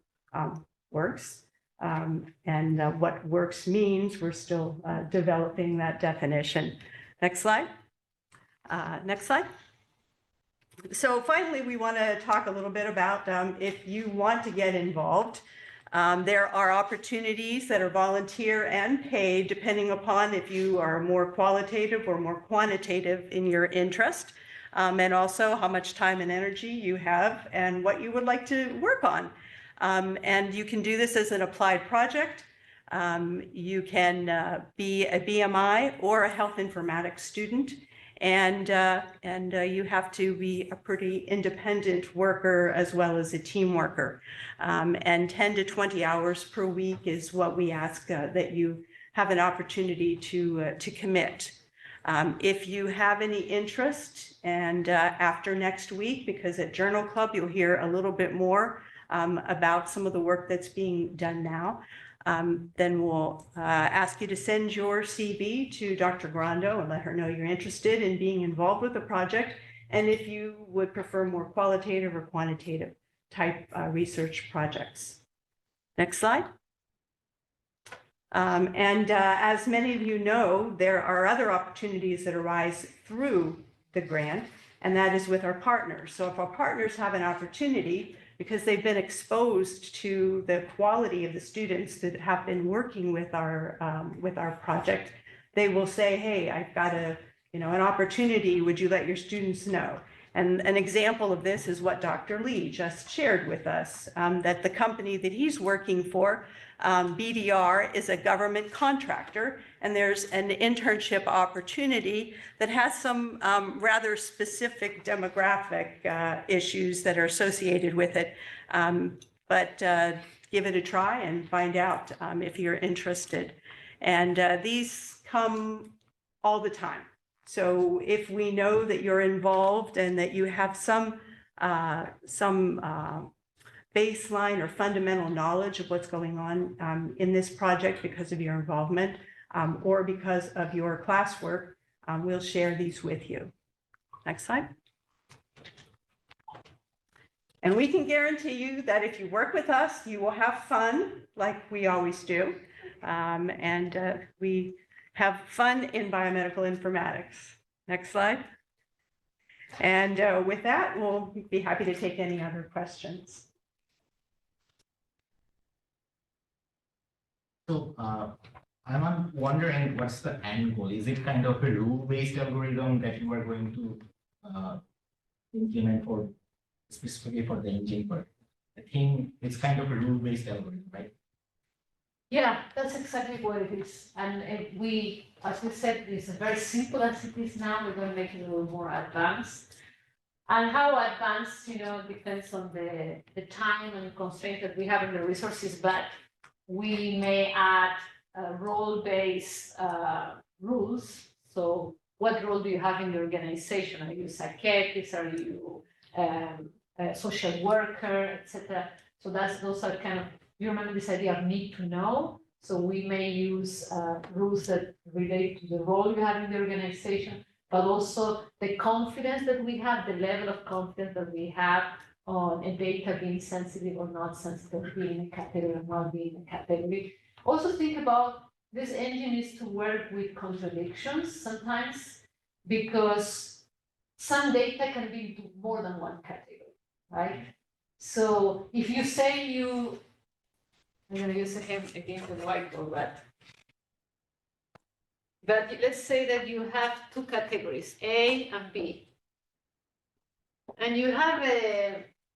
works. What works means, we're still developing that definition. Next slide. Next slide. So finally, we want to talk a little bit about if you want to get involved. There are opportunities that are volunteer and paid, depending upon if you are more qualitative or more quantitative in your interest. and also how much time and energy you have and what you would like to work on. And you can do this as an applied project. You can be a BMI or a health informatics student, and you have to be a pretty independent worker as well as a team worker. And 10 to 20 hours per week is what we ask that you have an opportunity to commit. If you have any interest, and after next week, because at Journal Club, you'll hear a little bit more about some of the work that's being done now, then we'll ask you to send your CV to Dr. Grando and let her know you're interested in being involved with the project, and if you would prefer more qualitative or quantitative type research projects. Next slide. As many of you know, there are other opportunities that arise through the grant, and that is with our partners. So if our partners have an opportunity, because they've been exposed to the quality of the students that have been working with our project, they will say, hey, I've got an opportunity, would you let your students know? And an example of this is what Dr. Lee just shared with us, that the company that he's working for, BDR, is a government contractor, and there's an internship opportunity that has some rather specific demographic issues that are associated with it. But give it a try and find out if you're interested. And these come all the time. So if we know that you're involved and that you have some baseline or fundamental knowledge of what's going on in this project because of your involvement or because of your classwork, we'll share these with you. Next slide. And we can guarantee you that if you work with us, you will have fun like we always do. We have fun in biomedical informatics. Next slide. And with that, we'll be happy to take any other questions. So I'm wondering what's the end goal? Is it kind of a rule-based algorithm that you are going to implement for specifically for the engine work? I think it's kind of a rule-based algorithm, right? Yeah, that's exactly what it is. And we, as we said, it's very simple as it is now. We're going to make it a little more advanced. And how advanced, depends on the time and constraint that we have in the resources, but we may add role-based rules. So what role do you have in the organization? Are you a psychiatrist? Are you a social worker, etc.? So those are kind of, you remember this idea of need to know? So we may use rules that relate to the role you have in the organization, but also the confidence that we have, the level of confidence that we have on a data being sensitive or not sensitive, being a category or not being a category. Also think about this engine is to work with contradictions sometimes, because some data can be into more than one category, right? So if you say I'm going to use again the whiteboard, but let's say that you have two categories, A and B. And you have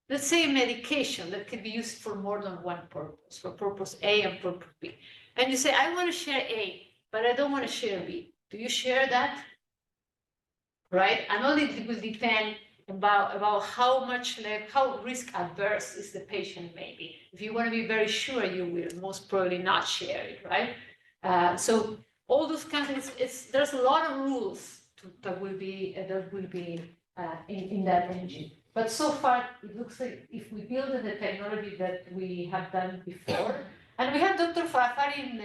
let's say, medication that can be used for more than one purpose, for purpose A and purpose B. And you say, I want to share A, but I don't want to share B. Do you share that? Right? And all it will depend about how risk adverse is the patient maybe. If you want to be very sure, you will most probably not share it, right? So all those kinds of, there's a lot of rules that will be in that engine. But so far, it looks like if we build the technology that we have done before, and we have Dr. Fafari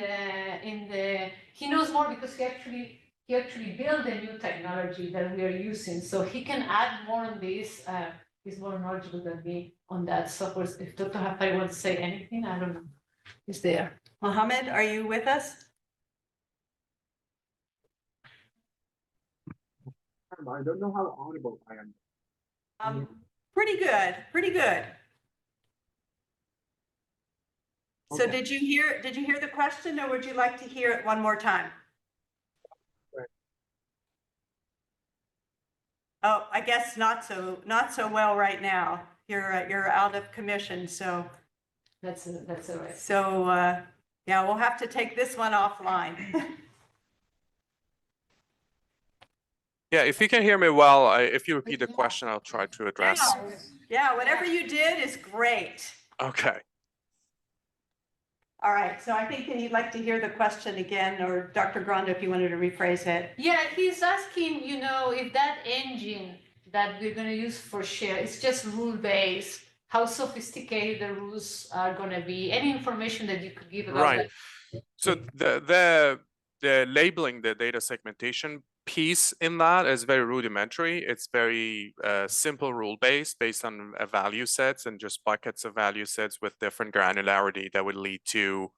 he knows more because he actually built a new technology that we are using, so he can add more on this. He's more knowledgeable than me on that. So, of course, if Dr. Fafari wants to say anything, I don't know. He's there. Mohammed, are you with us? I don't know how audible I am. Pretty good, pretty good. So Okay. did you hear the question, or would you like to hear it one more time? Oh, I guess not so well right now. You're out of commission, so. That's all right. So, yeah, we'll have to take this one offline. Yeah, if you can hear me well, if you repeat the question, I'll try to address. Yeah, whatever you did is great. Okay. All right, so I think you'd like to hear the question again, or Dr. Granda, if you wanted to rephrase it. Yeah, he's asking, you know, if that engine that we're going to use for share is just rule-based, how sophisticated the rules are going to be, any information that you could give about Right. that. So the labeling, the data segmentation piece in that is very rudimentary. It's very simple rule-based, based on value sets and just buckets of value sets with different granularity that would lead to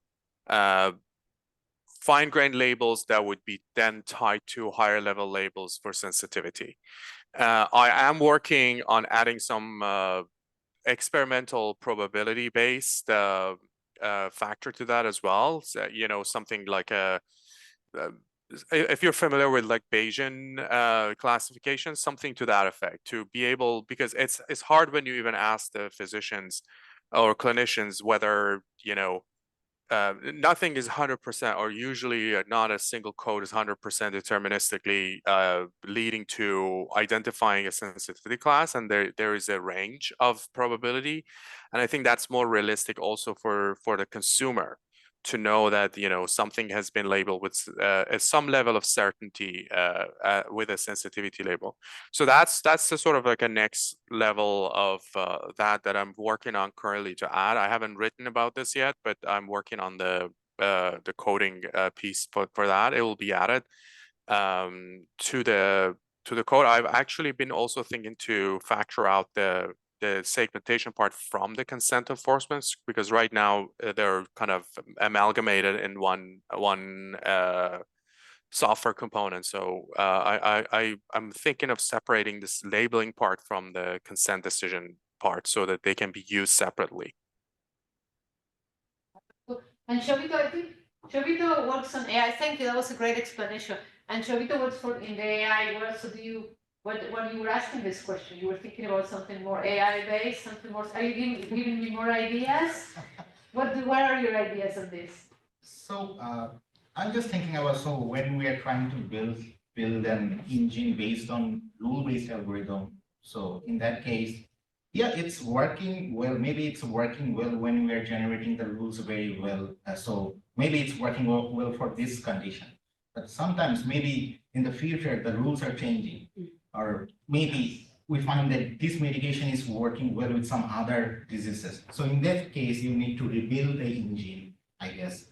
fine-grained labels that would be then tied to higher level labels for sensitivity. I am working on adding some experimental probability-based factor to that as well. So, you know, something like if you're familiar with like Bayesian classification, something to that effect, to be able, because it's hard when you even ask the physicians or clinicians whether, you know, nothing is 100%, or usually not a single code is 100% deterministically leading to identifying a sensitivity class, and there is a range of probability, and I think that's more realistic also for the consumer to know that, you know, something has been labeled with some level of certainty with a sensitivity label. So that's the sort of like a next level of that I'm working on currently to add. I haven't written about this yet, but I'm working on the coding piece for that. It will be added to the code. I've actually been also thinking to factor out the segmentation part from the consent enforcements, because right now they're kind of amalgamated in one software component. So I'm thinking of separating this labeling part from the consent decision part so that they can be used separately. And Shavito, I think Shavito works on AI. Thank you. That was a great explanation. And Shavito works in the AI world. So when you were asking this question, you were thinking about something more AI based, something more. Are you giving me more ideas? What are your ideas on this? So I'm just thinking about, so when we are trying to build an engine based on rule-based algorithm, so in that case, yeah, it's working well. Maybe it's working well when we are generating the rules very well. So maybe it's working well for this condition. But sometimes maybe in the future, the rules are changing. Or maybe we find that this medication is working well with some other diseases. So in that case, you need to rebuild the engine, I guess.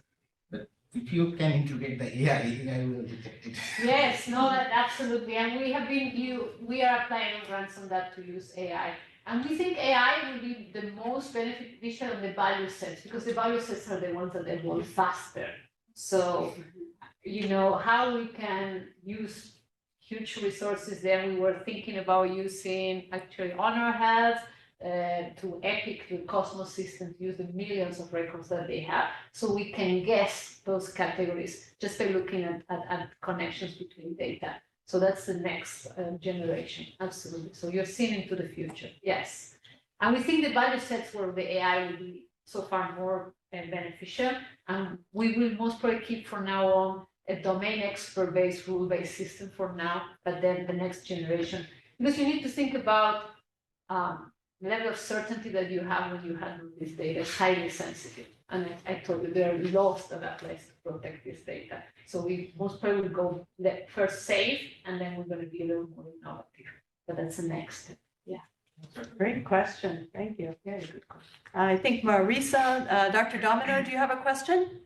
But if you can integrate the AI will detect it. Yes, no, absolutely. And we are applying grants on that to use AI. And we think AI will be the most beneficial on the value sets, because the value sets are the ones that evolve faster. So, you know, how we can use huge resources there. We were thinking about using actually Honor Health, to Epic, to Cosmos system, to use the millions of records that they have. So we can guess those categories just by looking at connections between data. So that's the next generation, absolutely. So you're seeing into the future, yes. And we think the value sets where the AI will be so far more beneficial. And we will most probably keep from now on a domain expert-based, rule-based system for now, but then the next generation. Because you need to think about the level of certainty that you have when you handle this data is highly sensitive. And I told you there are laws that apply to protect this data. So we most probably will go first safe, and then we're going to be a little more innovative. But that's the next step. Yeah. Great question. Thank you. Very good question. I think Marisa, Dr. Domino, do you have a question?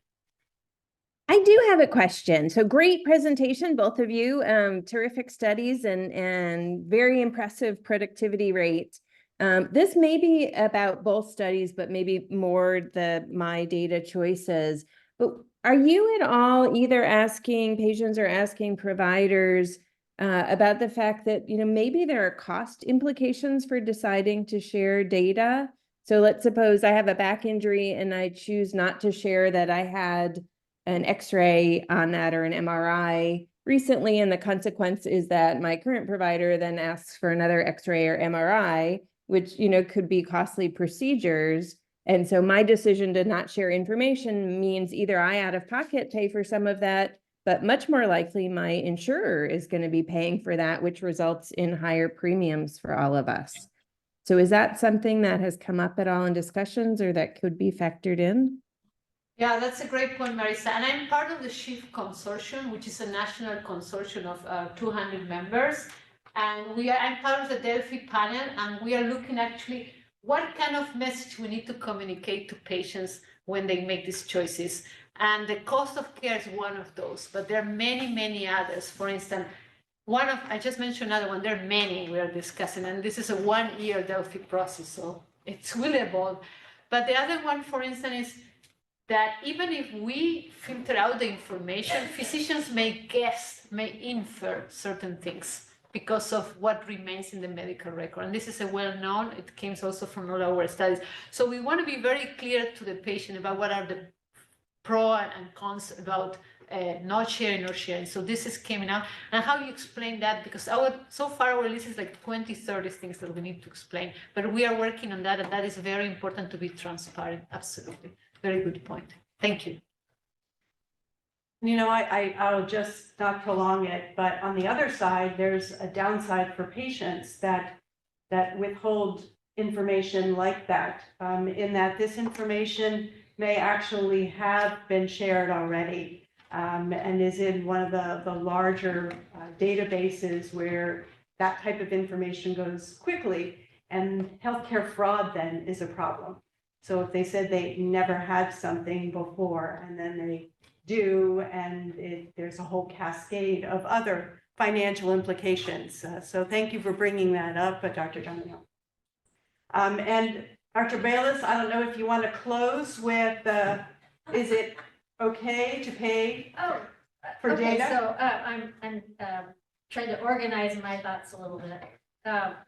I do have a question. So great presentation, both of you. Terrific studies and very impressive productivity rate. This may be about both studies, but maybe more the my data choices. But are you at all either asking patients or asking providers about the fact that, you know, maybe there are cost implications for deciding to share data? So let's suppose I have a back injury and I choose not to share that I had an X-ray on that or an MRI. recently, and the consequence is that my current provider then asks for another X-ray or MRI, which, you know, could be costly procedures. And so my decision to not share information means either I out of pocket pay for some of that, but much more likely my insurer is going to be paying for that, which results in higher premiums for all of us. So is that something that has come up at all in discussions or that could be factored in? Yeah, that's a great point, Marisa. And I'm part of the SHIFT consortium, which is a national consortium of 200 members. And I'm part of the Delphi panel, and we are looking actually what kind of message we need to communicate to patients when they make these choices. And the cost of care is one of those, but there are many, many others. For instance, I just mentioned another one, there are many we are discussing, and this is a 1-year Delphi process, so it's really evolved. But the other one, for instance, is that even if we filter out the information, physicians may guess, may infer certain things because of what remains in the medical record. And this is a well-known, it came also from all our studies. So we want to be very clear to the patient about what are the pro and cons about not sharing or sharing. So this is coming out. And how you explain that, because so far our list is like 20, 30 things that we need to explain, but we are working on that, and that is very important to be transparent. Absolutely. Very good point. Thank you. You know, I'll just not prolong it, but on the other side, there's a downside for patients that withhold information like that, in that this information may actually have been shared already, and is in one of the larger databases where that type of information goes quickly, and healthcare fraud then is a problem. So if they said they never had something before and then they do, and there's a whole cascade of other financial implications. So thank you for bringing that up, Dr. Daniel. And Dr. Bayless, I don't know if you want to close with, is it okay to pay for data? So I'm trying to organize my thoughts a little bit.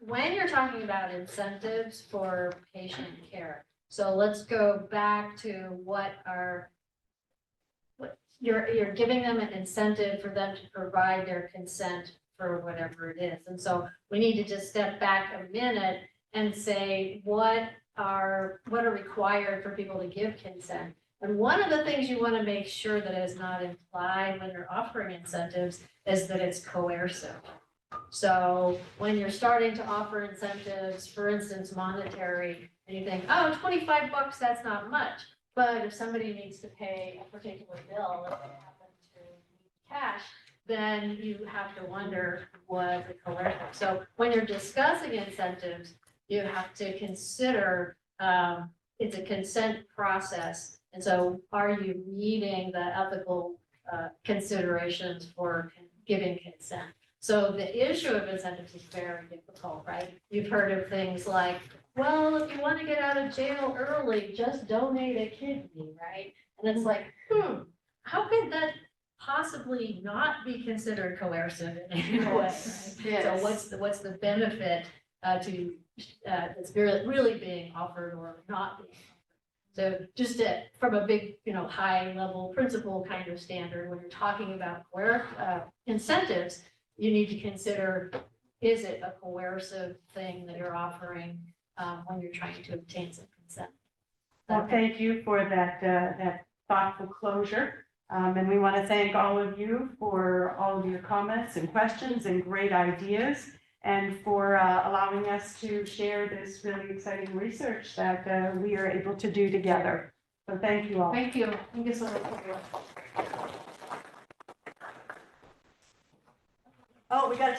When you're talking about incentives for patient care, so let's go back to what you're giving them an incentive for them to provide their consent for whatever it is. And so we need to just step back a minute and say, what are required for people to give consent? And one of the things you want to make sure that is not implied when you're offering incentives is that it's coercive. So when you're starting to offer incentives, for instance, monetary, and you think, oh, $25, that's not much. But if somebody needs to pay a particular bill, if they happen to need cash, then you have to wonder what the coercive. So when you're discussing incentives, you have to consider it's a consent process. And so are you meeting the ethical considerations for giving consent? So the issue of incentives is very difficult, right? You've heard of things like, well, if you want to get out of jail early, just donate a kidney, right? And it's like, how could that possibly not be considered coercive in any way, right? Yes. So what's the benefit to that's really being offered or not being offered? So just from a big, high level principle kind of standard, when you're talking about incentives, you need to consider, is it a coercive thing that you're offering when you're trying to obtain some consent? Well, thank you for that thoughtful closure. And we want to thank all of you for all of your comments and questions and great ideas, and for allowing us to share this really exciting research that we are able to do together. So thank you all. Thank you. Thank you so much. Oh, we got to